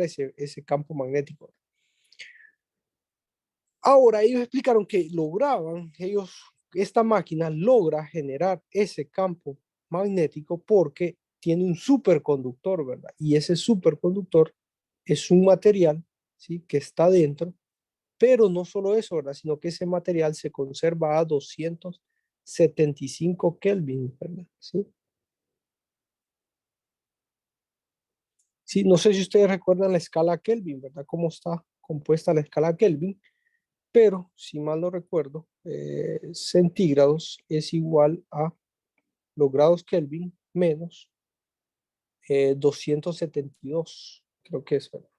ese campo magnético. Ahora, ellos explicaron que esta máquina logra generar ese campo magnético porque tiene un superconductor, ¿verdad? Y ese superconductor es un material, ¿sí? Que está dentro, pero no solo eso, ¿verdad? Sino que ese material se conserva a 275 Kelvin, ¿verdad? ¿Sí? Sí, no sé si ustedes recuerdan la escala Kelvin, ¿verdad? Cómo está compuesta la escala Kelvin, pero si mal no recuerdo, centígrados es igual a los grados Kelvin menos 272, creo que es, ¿verdad?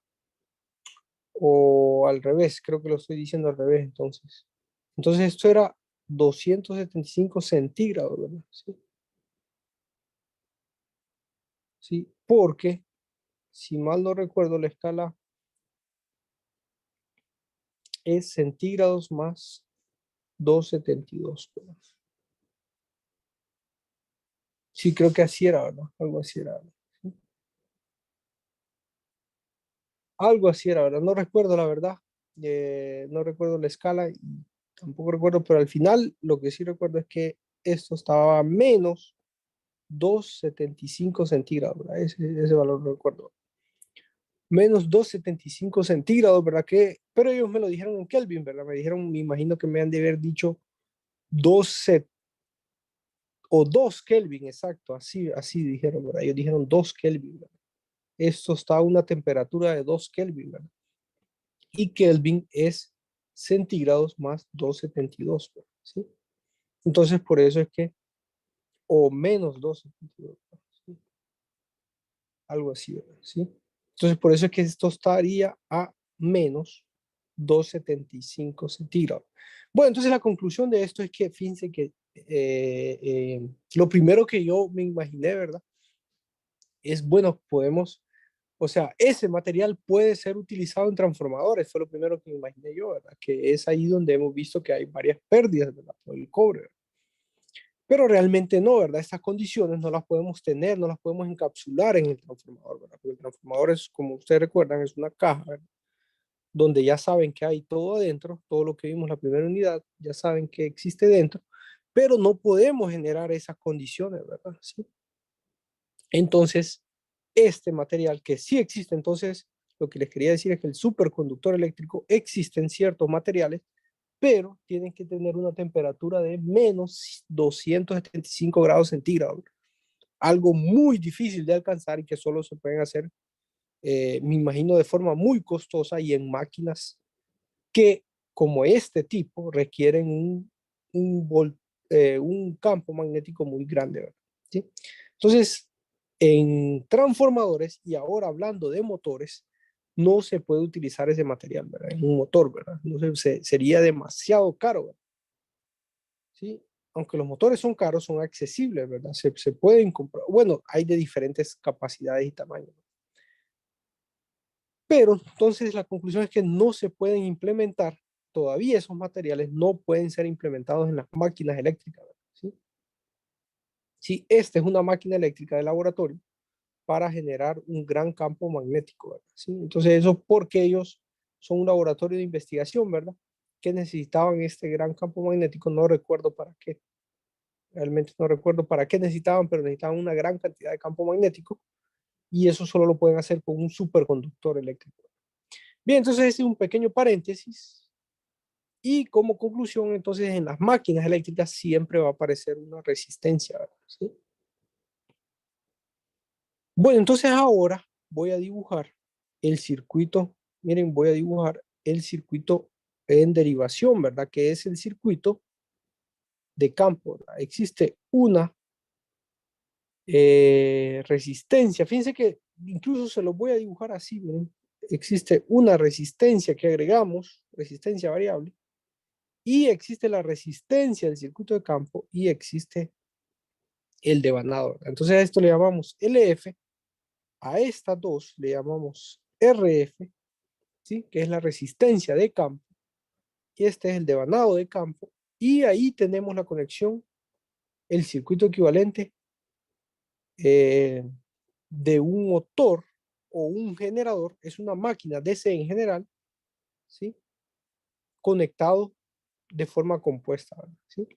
O al revés, creo que lo estoy diciendo al revés, entonces. Entonces esto era 275 centígrados, ¿verdad? Sí, sí, porque si mal no recuerdo, la escala es centígrados más 272, ¿verdad? Sí, creo que así era, ¿verdad? Algo así era, ¿verdad? Sí. Algo así era, ¿verdad? No recuerdo la verdad. No recuerdo la escala y tampoco recuerdo, pero al final lo que sí recuerdo es que esto estaba a menos 275 centígrados, ¿verdad? Ese valor no recuerdo. Menos 275 centígrados, ¿verdad? Pero ellos me lo dijeron en Kelvin, ¿verdad? Me dijeron, me imagino que me han de haber dicho 12 o 2 Kelvin, exacto, así dijeron, ¿verdad? Ellos dijeron 2 Kelvin, ¿verdad? Esto está a una temperatura de 2 Kelvin, ¿verdad? y Kelvin es centígrados más 272, ¿sí? Entonces, por eso es que, o menos 272, ¿sí? Algo así, ¿verdad? ¿Sí? Entonces, por eso es que esto estaría a menos 275 centígrados. Bueno, entonces la conclusión de esto es que, fíjense que lo primero que yo me imaginé, ¿verdad? Es, bueno, podemos, o sea, ese material puede ser utilizado en transformadores, fue lo primero que me imaginé yo, ¿verdad? Que es ahí donde hemos visto que hay varias pérdidas, ¿verdad? Por el cobre, ¿verdad? Pero realmente no, ¿verdad? Estas condiciones no las podemos tener, no las podemos encapsular en el transformador, ¿verdad? Porque el transformador es, como ustedes recuerdan, es una caja, ¿verdad? Donde ya saben que hay todo adentro, todo lo que vimos en la primera unidad, ya saben que existe dentro, pero no podemos generar esas condiciones, ¿verdad? ¿Sí? Entonces, este material que sí existe, entonces, lo que les quería decir es que el superconductor eléctrico existe en ciertos materiales, pero tienen que tener una temperatura de menos 275 grados centígrados, algo muy difícil de alcanzar y que solo se pueden hacer, me imagino, de forma muy costosa y en máquinas que, como este tipo, requieren un campo magnético muy grande, ¿verdad? ¿Sí? Entonces, en transformadores, y ahora hablando de motores, no se puede utilizar ese material, ¿verdad? En un motor, ¿verdad? No sería demasiado caro, ¿verdad? ¿Sí? Aunque los motores son caros, son accesibles, ¿verdad? Se pueden comprar. Bueno, hay de diferentes capacidades y tamaños. Pero entonces la conclusión es que no se pueden implementar, todavía esos materiales no pueden ser implementados en las máquinas eléctricas, ¿verdad? ¿Sí? Sí, esta es una máquina eléctrica de laboratorio para generar un gran campo magnético, ¿verdad? ¿Sí? Entonces eso porque ellos son un laboratorio de investigación, ¿verdad? Que necesitaban este gran campo magnético, no recuerdo para qué, realmente no recuerdo para qué necesitaban, pero necesitaban una gran cantidad de campo magnético y eso solo lo pueden hacer con un superconductor eléctrico. Bien, entonces ese es un pequeño paréntesis y como conclusión, entonces en las máquinas eléctricas siempre va a aparecer una resistencia, ¿verdad? ¿Sí? Bueno, entonces ahora voy a dibujar el circuito, miren, voy a dibujar el circuito en derivación, ¿verdad? Que es el circuito de campo, ¿verdad? Existe una resistencia, fíjense que incluso se lo voy a dibujar así, miren. Existe una resistencia que agregamos, resistencia variable, y existe la resistencia del circuito de campo y existe el devanado, ¿verdad? Entonces a esto le llamamos LF, a estas dos le llamamos RF, ¿sí? Que es la resistencia de campo, y este es el devanado de campo, y ahí tenemos la conexión, el circuito equivalente eh, de un motor o un generador, es una máquina DC en general, ¿sí? Conectado de forma compuesta, ¿sí?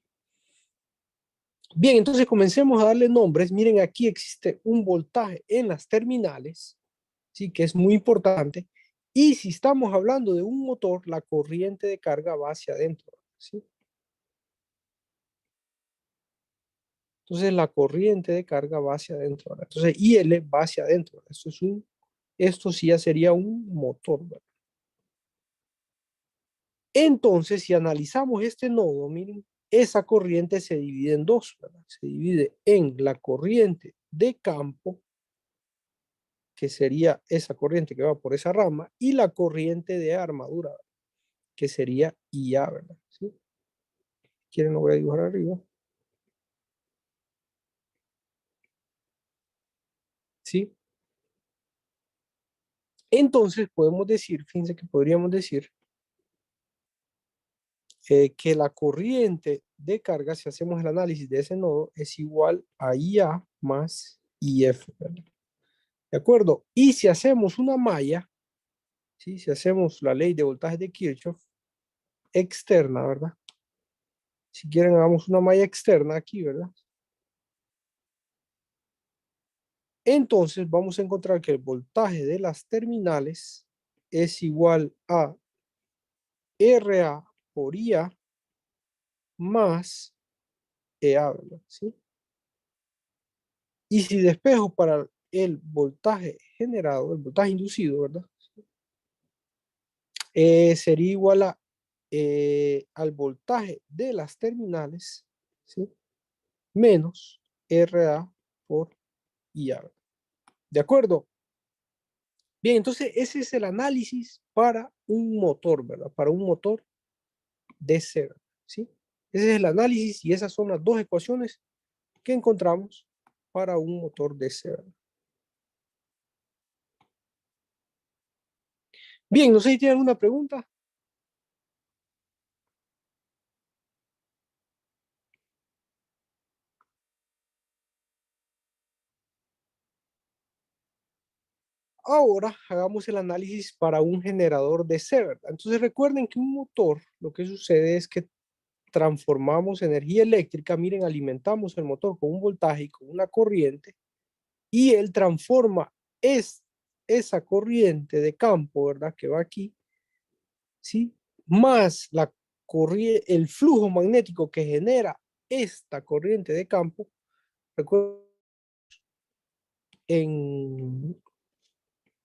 Bien, entonces comencemos a darle nombres. Miren, aquí existe un voltaje en las terminales, ¿sí? Que es muy importante. Y si estamos hablando de un motor, la corriente de carga va hacia adentro, ¿sí? Entonces la corriente de carga va hacia adentro, ¿verdad? Entonces IL va hacia adentro. Esto sí ya sería un motor, ¿verdad? Entonces, si analizamos este nodo, miren, esa corriente se divide en dos, ¿verdad? Se divide en la corriente de campo, que sería esa corriente que va por esa rama, y la corriente de armadura, que sería IA, ¿verdad? ¿Sí? ¿Quieren? Lo voy a dibujar arriba. ¿Sí? Entonces, podemos decir, fíjense que podríamos decir que la corriente de carga, si hacemos el análisis de ese nodo, es igual a IA más IF, ¿verdad? ¿De acuerdo? Y si hacemos una malla, ¿sí? Si hacemos la ley de voltaje de Kirchhoff externa, ¿verdad? Si quieren, hagamos una malla externa aquí, ¿verdad? Entonces vamos a encontrar que el voltaje de las terminales es igual a RA por IA más EA, ¿verdad? ¿Sí? Y si despejo para el voltaje generado, el voltaje inducido, ¿verdad? sería igual a, al voltaje de las terminales, ¿sí? Menos RA por IA. ¿De acuerdo? Bien, entonces ese es el análisis para un motor, ¿verdad? Para un motor DC, ¿sí? Ese es el análisis y esas son las dos ecuaciones que encontramos para un motor DC, ¿verdad? Bien, no sé si tienen alguna pregunta. Ahora hagamos el análisis para un generador DC, ¿verdad? Entonces recuerden que un motor, lo que sucede es que transformamos energía eléctrica, miren, alimentamos el motor con un voltaje y con una corriente, y él transforma esa corriente de campo, ¿verdad? Que va aquí, ¿sí? Más la corriente, el flujo magnético que genera esta corriente de campo, recuerden,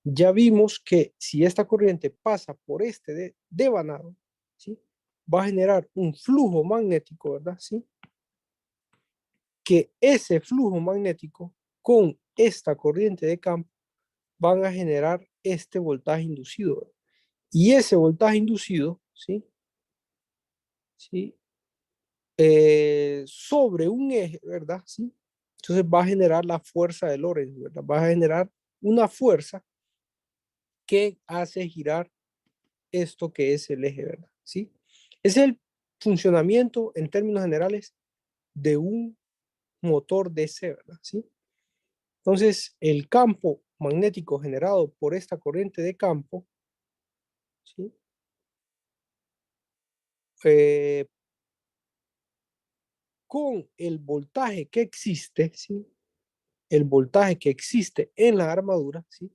ya vimos que si esta corriente pasa por este devanado, ¿sí? Va a generar un flujo magnético, ¿verdad? ¿Sí? Que ese flujo magnético con esta corriente de campo van a generar este voltaje inducido, ¿verdad? Y ese voltaje inducido, ¿sí? ¿Sí? Sobre un eje, ¿verdad? ¿Sí? Entonces va a generar la fuerza de Lorentz, ¿verdad? Va a generar una fuerza que hace girar esto que es el eje, ¿verdad? ¿Sí? Es el funcionamiento en términos generales de un motor DC, ¿verdad? ¿Sí? Entonces, el campo magnético generado por esta corriente de campo, ¿sí? Eh, con el voltaje que existe, ¿sí? El voltaje que existe en la armadura, ¿sí?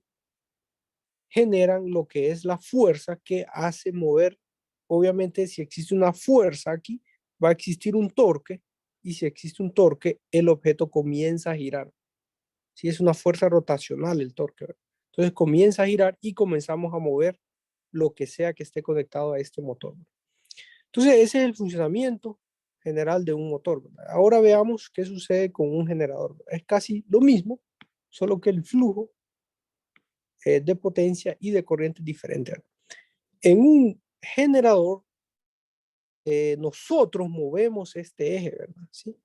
Generan lo que es la fuerza que hace mover. Obviamente, si existe una fuerza aquí, va a existir un torque, y si existe un torque, el objeto comienza a girar. Si es una fuerza rotacional el torque, ¿verdad? Entonces comienza a girar y comenzamos a mover lo que sea que esté conectado a este motor. Entonces ese es el funcionamiento general de un motor, ¿verdad? Ahora veamos qué sucede con un generador, ¿verdad? Es casi lo mismo, solo que el flujo de potencia y de corriente es diferente, ¿verdad? En un generador, nosotros movemos este eje, ¿verdad? ¿Sí?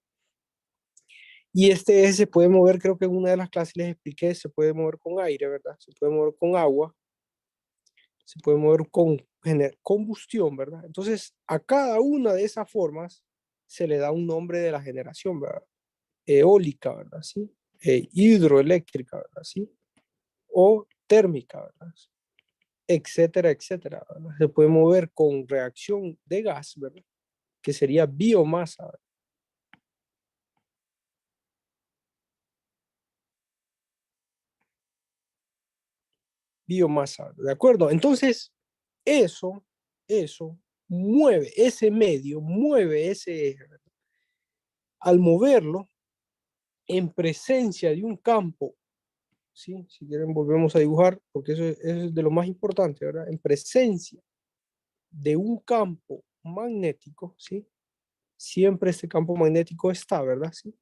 Y este eje se puede mover, creo que en una de las clases les expliqué, se puede mover con aire, ¿verdad? Se puede mover con agua, se puede mover con combustión, ¿verdad? Entonces, a cada una de esas formas se le da un nombre de la generación, ¿verdad? Eólica, ¿verdad? ¿Sí? Hidroeléctrica, ¿verdad? ¿Sí? O térmica, ¿verdad? Etcétera, etcétera, ¿verdad? Se puede mover con reacción de gas, ¿verdad? Que sería biomasa, ¿verdad? Biomasa, ¿de acuerdo? Entonces, eso, eso mueve, ese medio mueve ese eje, ¿verdad? Al moverlo en presencia de un campo, ¿sí? Si quieren volvemos a dibujar, porque eso es de lo más importante, ¿verdad? En presencia de un campo magnético, ¿sí? Siempre este campo magnético está, ¿verdad? ¿Sí?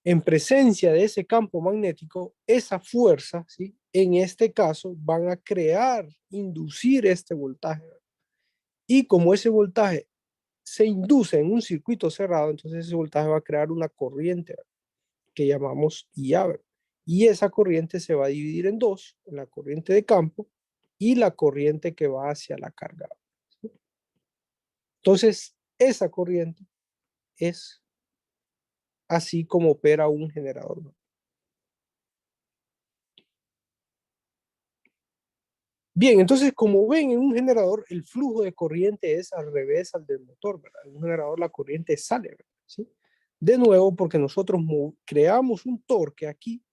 En presencia de ese campo magnético, esa fuerza, ¿sí? En este caso, van a crear, inducir este voltaje, ¿verdad? Y como ese voltaje se induce en un circuito cerrado, entonces ese voltaje va a crear una corriente, ¿verdad? Que llamamos IA, ¿verdad? Y esa corriente se va a dividir en dos, en la corriente de campo y la corriente que va hacia la carga, ¿sí? Entonces, esa corriente es así como opera un generador, ¿no? Bien, entonces como ven en un generador, el flujo de corriente es al revés al del motor, ¿verdad? En un generador la corriente sale, ¿verdad? ¿Sí? De nuevo, porque nosotros creamos un torque aquí,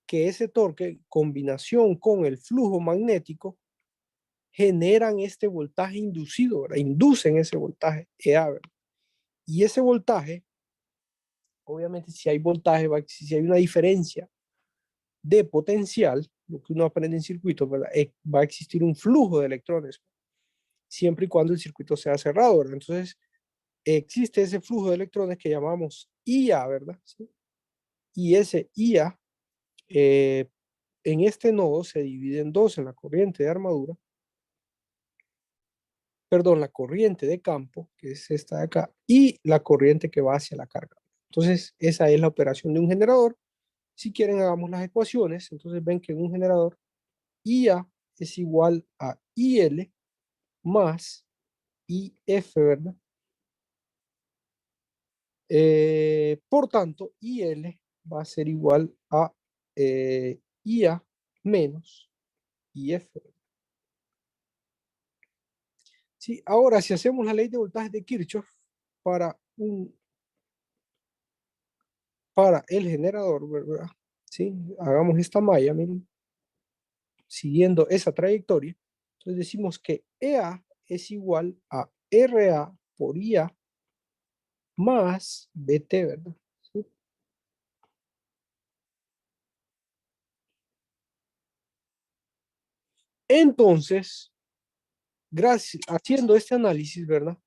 que ese torque, combinación con el flujo magnético, generan este voltaje inducido, ¿verdad? Inducen ese voltaje EA, ¿verdad? Y ese voltaje, obviamente si hay voltaje, si hay una diferencia de potencial, lo que uno aprende en circuitos, ¿verdad? Va a existir un flujo de electrones, siempre y cuando el circuito sea cerrado, ¿verdad? Entonces, existe ese flujo de electrones que llamamos IA, ¿verdad? ¿Sí? Y ese IA, eh, en este nodo se divide en dos, en la corriente de armadura, perdón, la corriente de campo, que es esta de acá, y la corriente que va hacia la carga. Entonces, esa es la operación de un generador. Si quieren, hagamos las ecuaciones. Entonces, ven que en un generador, IA es igual a IL más IF, ¿verdad? Por tanto, IL va a ser igual a IA menos IF. Sí, ahora, si hacemos la ley de voltaje de Kirchhoff para, para el generador, ¿verdad? Sí, hagamos esta malla, miren, siguiendo esa trayectoria. Entonces decimos que EA es igual a RA por IA más BT, ¿verdad? ¿Sí? Entonces, gracias, haciendo este análisis, ¿verdad?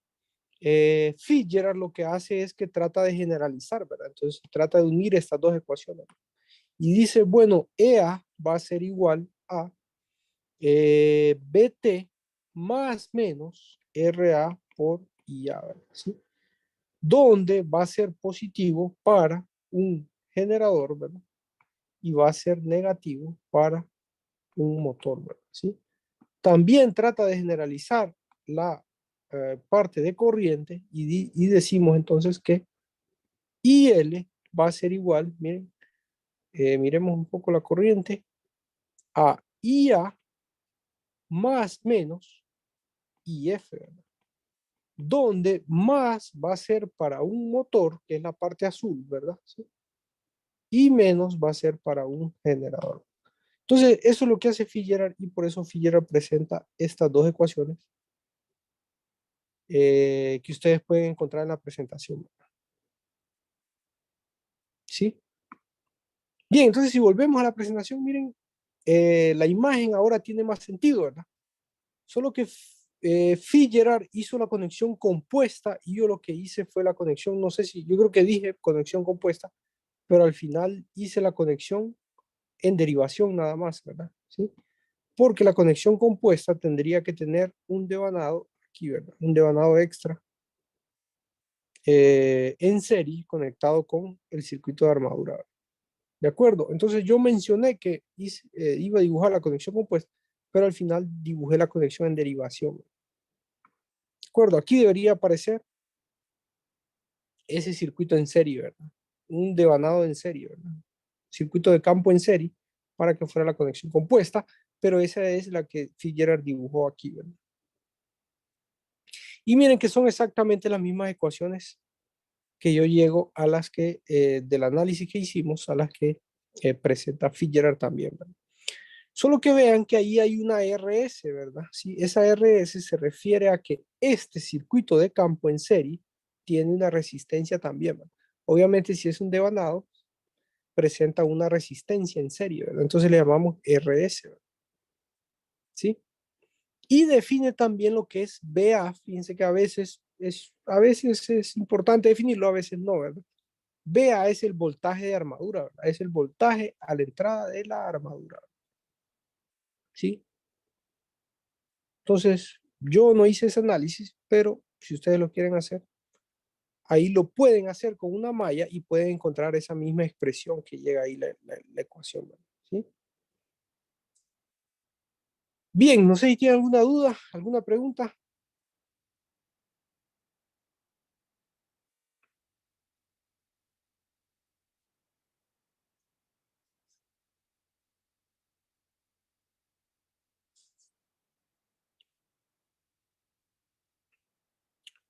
Fitzgerald lo que hace es que trata de generalizar, ¿verdad? Entonces trata de unir estas dos ecuaciones. Y dice, bueno, EA va a ser igual a BT más menos RA por IA, ¿verdad? ¿Sí? Donde va a ser positivo para un generador, ¿verdad? Y va a ser negativo para un motor, ¿verdad? ¿Sí? También trata de generalizar la parte de corriente y decimos entonces que IL va a ser igual, miren, miremos un poco la corriente, a IA más menos IF, ¿verdad? Donde más va a ser para un motor, que es la parte azul, ¿verdad? ¿Sí? Y menos va a ser para un generador. Entonces, eso es lo que hace Fitzgerald y por eso Fitzgerald presenta estas dos ecuaciones que ustedes pueden encontrar en la presentación. ¿Sí? Bien, entonces si volvemos a la presentación, miren, la imagen ahora tiene más sentido, ¿verdad? Solo que Fitzgerald hizo la conexión compuesta y yo lo que hice fue la conexión, no sé si, yo creo que dije conexión compuesta, pero al final hice la conexión en derivación nada más, ¿verdad? ¿Sí? Porque la conexión compuesta tendría que tener un devanado aquí, ¿verdad? Un devanado extra en serie conectado con el circuito de armadura. ¿De acuerdo? Entonces yo mencioné que iba a dibujar la conexión compuesta, pero al final dibujé la conexión en derivación. ¿De acuerdo? Aquí debería aparecer ese circuito en serie, ¿verdad? Un devanado en serie, ¿verdad? Circuito de campo en serie para que fuera la conexión compuesta, pero esa es la que Fitzgerald dibujó aquí, ¿verdad? Y miren que son exactamente las mismas ecuaciones que yo llego a las que, del análisis que hicimos, a las que presenta Fitzgerald también, ¿verdad? Solo que vean que ahí hay una RS, ¿verdad? Sí, esa RS se refiere a que este circuito de campo en serie tiene una resistencia también, ¿verdad? Obviamente, si es un devanado, presenta una resistencia en serie, ¿verdad? Entonces le llamamos RS, ¿verdad? ¿Sí? Y define también lo que es BA. Fíjense que a veces es importante definirlo, a veces no, ¿verdad? BA es el voltaje de armadura, ¿verdad? Es el voltaje a la entrada de la armadura, ¿sí? Entonces, yo no hice ese análisis, pero si ustedes lo quieren hacer, ahí lo pueden hacer con una malla y pueden encontrar esa misma expresión que llega ahí la ecuación, ¿verdad? ¿Sí? Bien, no sé si tienen alguna duda, alguna pregunta.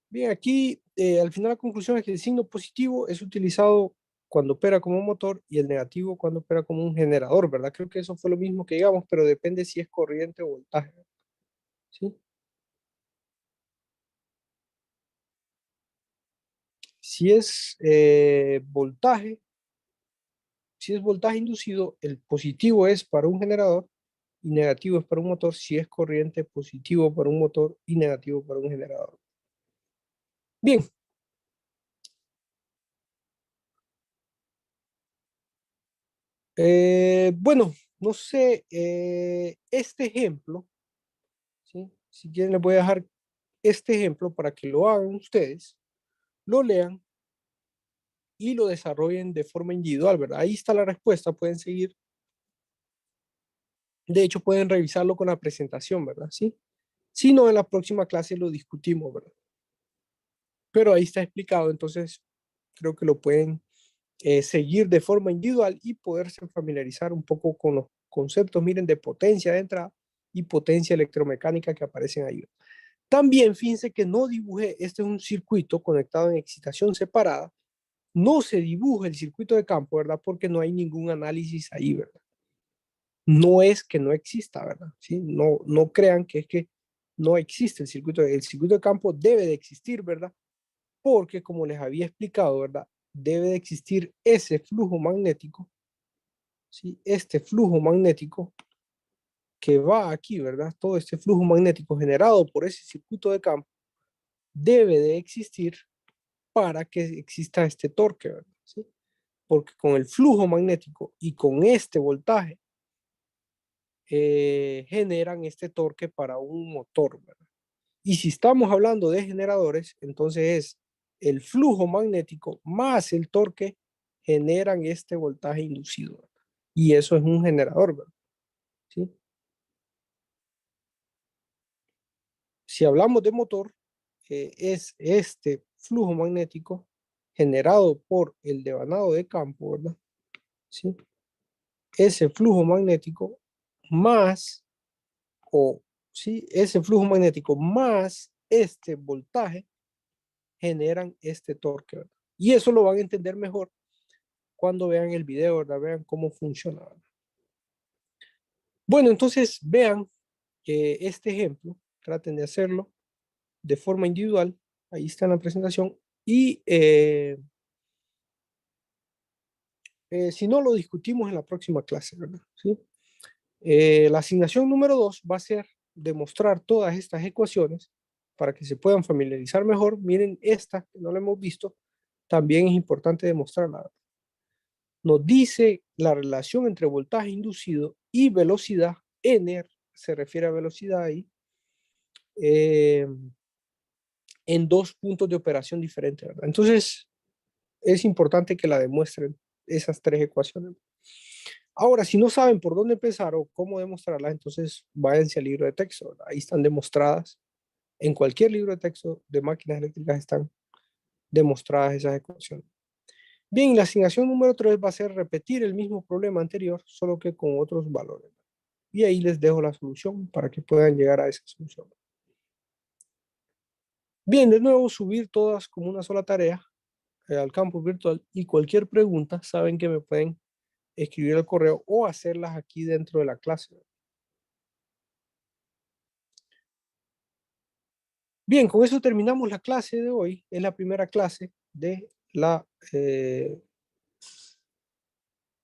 Bien, aquí al final la conclusión es que el signo positivo es utilizado cuando opera como motor y el negativo cuando opera como un generador, ¿verdad? Creo que eso fue lo mismo que digamos, pero depende si es corriente o voltaje, ¿sí? Si es voltaje, si es voltaje inducido, el positivo es para un generador y negativo es para un motor. Si es corriente, positivo para un motor y negativo para un generador. Bien. Bueno, no sé, este ejemplo, ¿sí? Si quieren les voy a dejar este ejemplo para que lo hagan ustedes, lo lean y lo desarrollen de forma individual, ¿verdad? Ahí está la respuesta, pueden seguir. De hecho, pueden revisarlo con la presentación, ¿verdad? Sí. Si no, en la próxima clase lo discutimos, ¿verdad? Pero ahí está explicado, entonces creo que lo pueden seguir de forma individual y poderse familiarizar un poco con los conceptos, miren, de potencia de entrada y potencia electromecánica que aparecen ahí. También fíjense que no dibujé, este es un circuito conectado en excitación separada, no se dibuja el circuito de campo, ¿verdad? Porque no hay ningún análisis ahí, ¿verdad? No es que no exista, ¿verdad? ¿Sí? No, no crean que es que no existe el circuito de campo debe de existir, ¿verdad? Porque como les había explicado, ¿verdad? Debe de existir ese flujo magnético, ¿sí? Este flujo magnético que va aquí, ¿verdad? Todo este flujo magnético generado por ese circuito de campo debe de existir para que exista este torque, ¿verdad? ¿Sí? Porque con el flujo magnético y con este voltaje generan este torque para un motor, ¿verdad? Y si estamos hablando de generadores, entonces es el flujo magnético más el torque generan este voltaje inducido, ¿verdad? Y eso es un generador, ¿verdad? ¿Sí? Si hablamos de motor, es este flujo magnético generado por el devanado de campo, ¿verdad? ¿Sí? Ese flujo magnético más, o sí, ese flujo magnético más este voltaje generan este torque, ¿verdad? Y eso lo van a entender mejor cuando vean el video, ¿verdad? Vean cómo funciona, ¿verdad? Bueno, entonces vean este ejemplo, traten de hacerlo de forma individual, ahí está en la presentación, y si no, lo discutimos en la próxima clase, ¿verdad? ¿Sí? La asignación número 2 va a ser demostrar todas estas ecuaciones para que se puedan familiarizar mejor. Miren esta, que no la hemos visto, también es importante demostrarla. Nos dice la relación entre voltaje inducido y velocidad, N se refiere a velocidad ahí, eh, en dos puntos de operación diferentes, ¿verdad? Entonces, es importante que la demuestren esas tres ecuaciones. Ahora, si no saben por dónde empezar o cómo demostrarlas, entonces váyanse al libro de texto, ¿verdad? Ahí están demostradas. En cualquier libro de texto de máquinas eléctricas están demostradas esas ecuaciones. Bien, la asignación número 3 va a ser repetir el mismo problema anterior, solo que con otros valores. Y ahí les dejo la solución para que puedan llegar a esa solución. Bien, de nuevo subir todas como una sola tarea al campo virtual y cualquier pregunta saben que me pueden escribir al correo o hacerlas aquí dentro de la clase. Bien, con eso terminamos la clase de hoy. Es la primera clase de la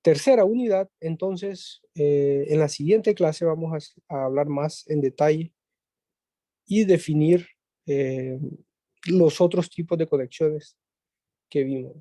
tercera unidad. Entonces, en la siguiente clase vamos a hablar más en detalle y definir los otros tipos de conexiones que vimos.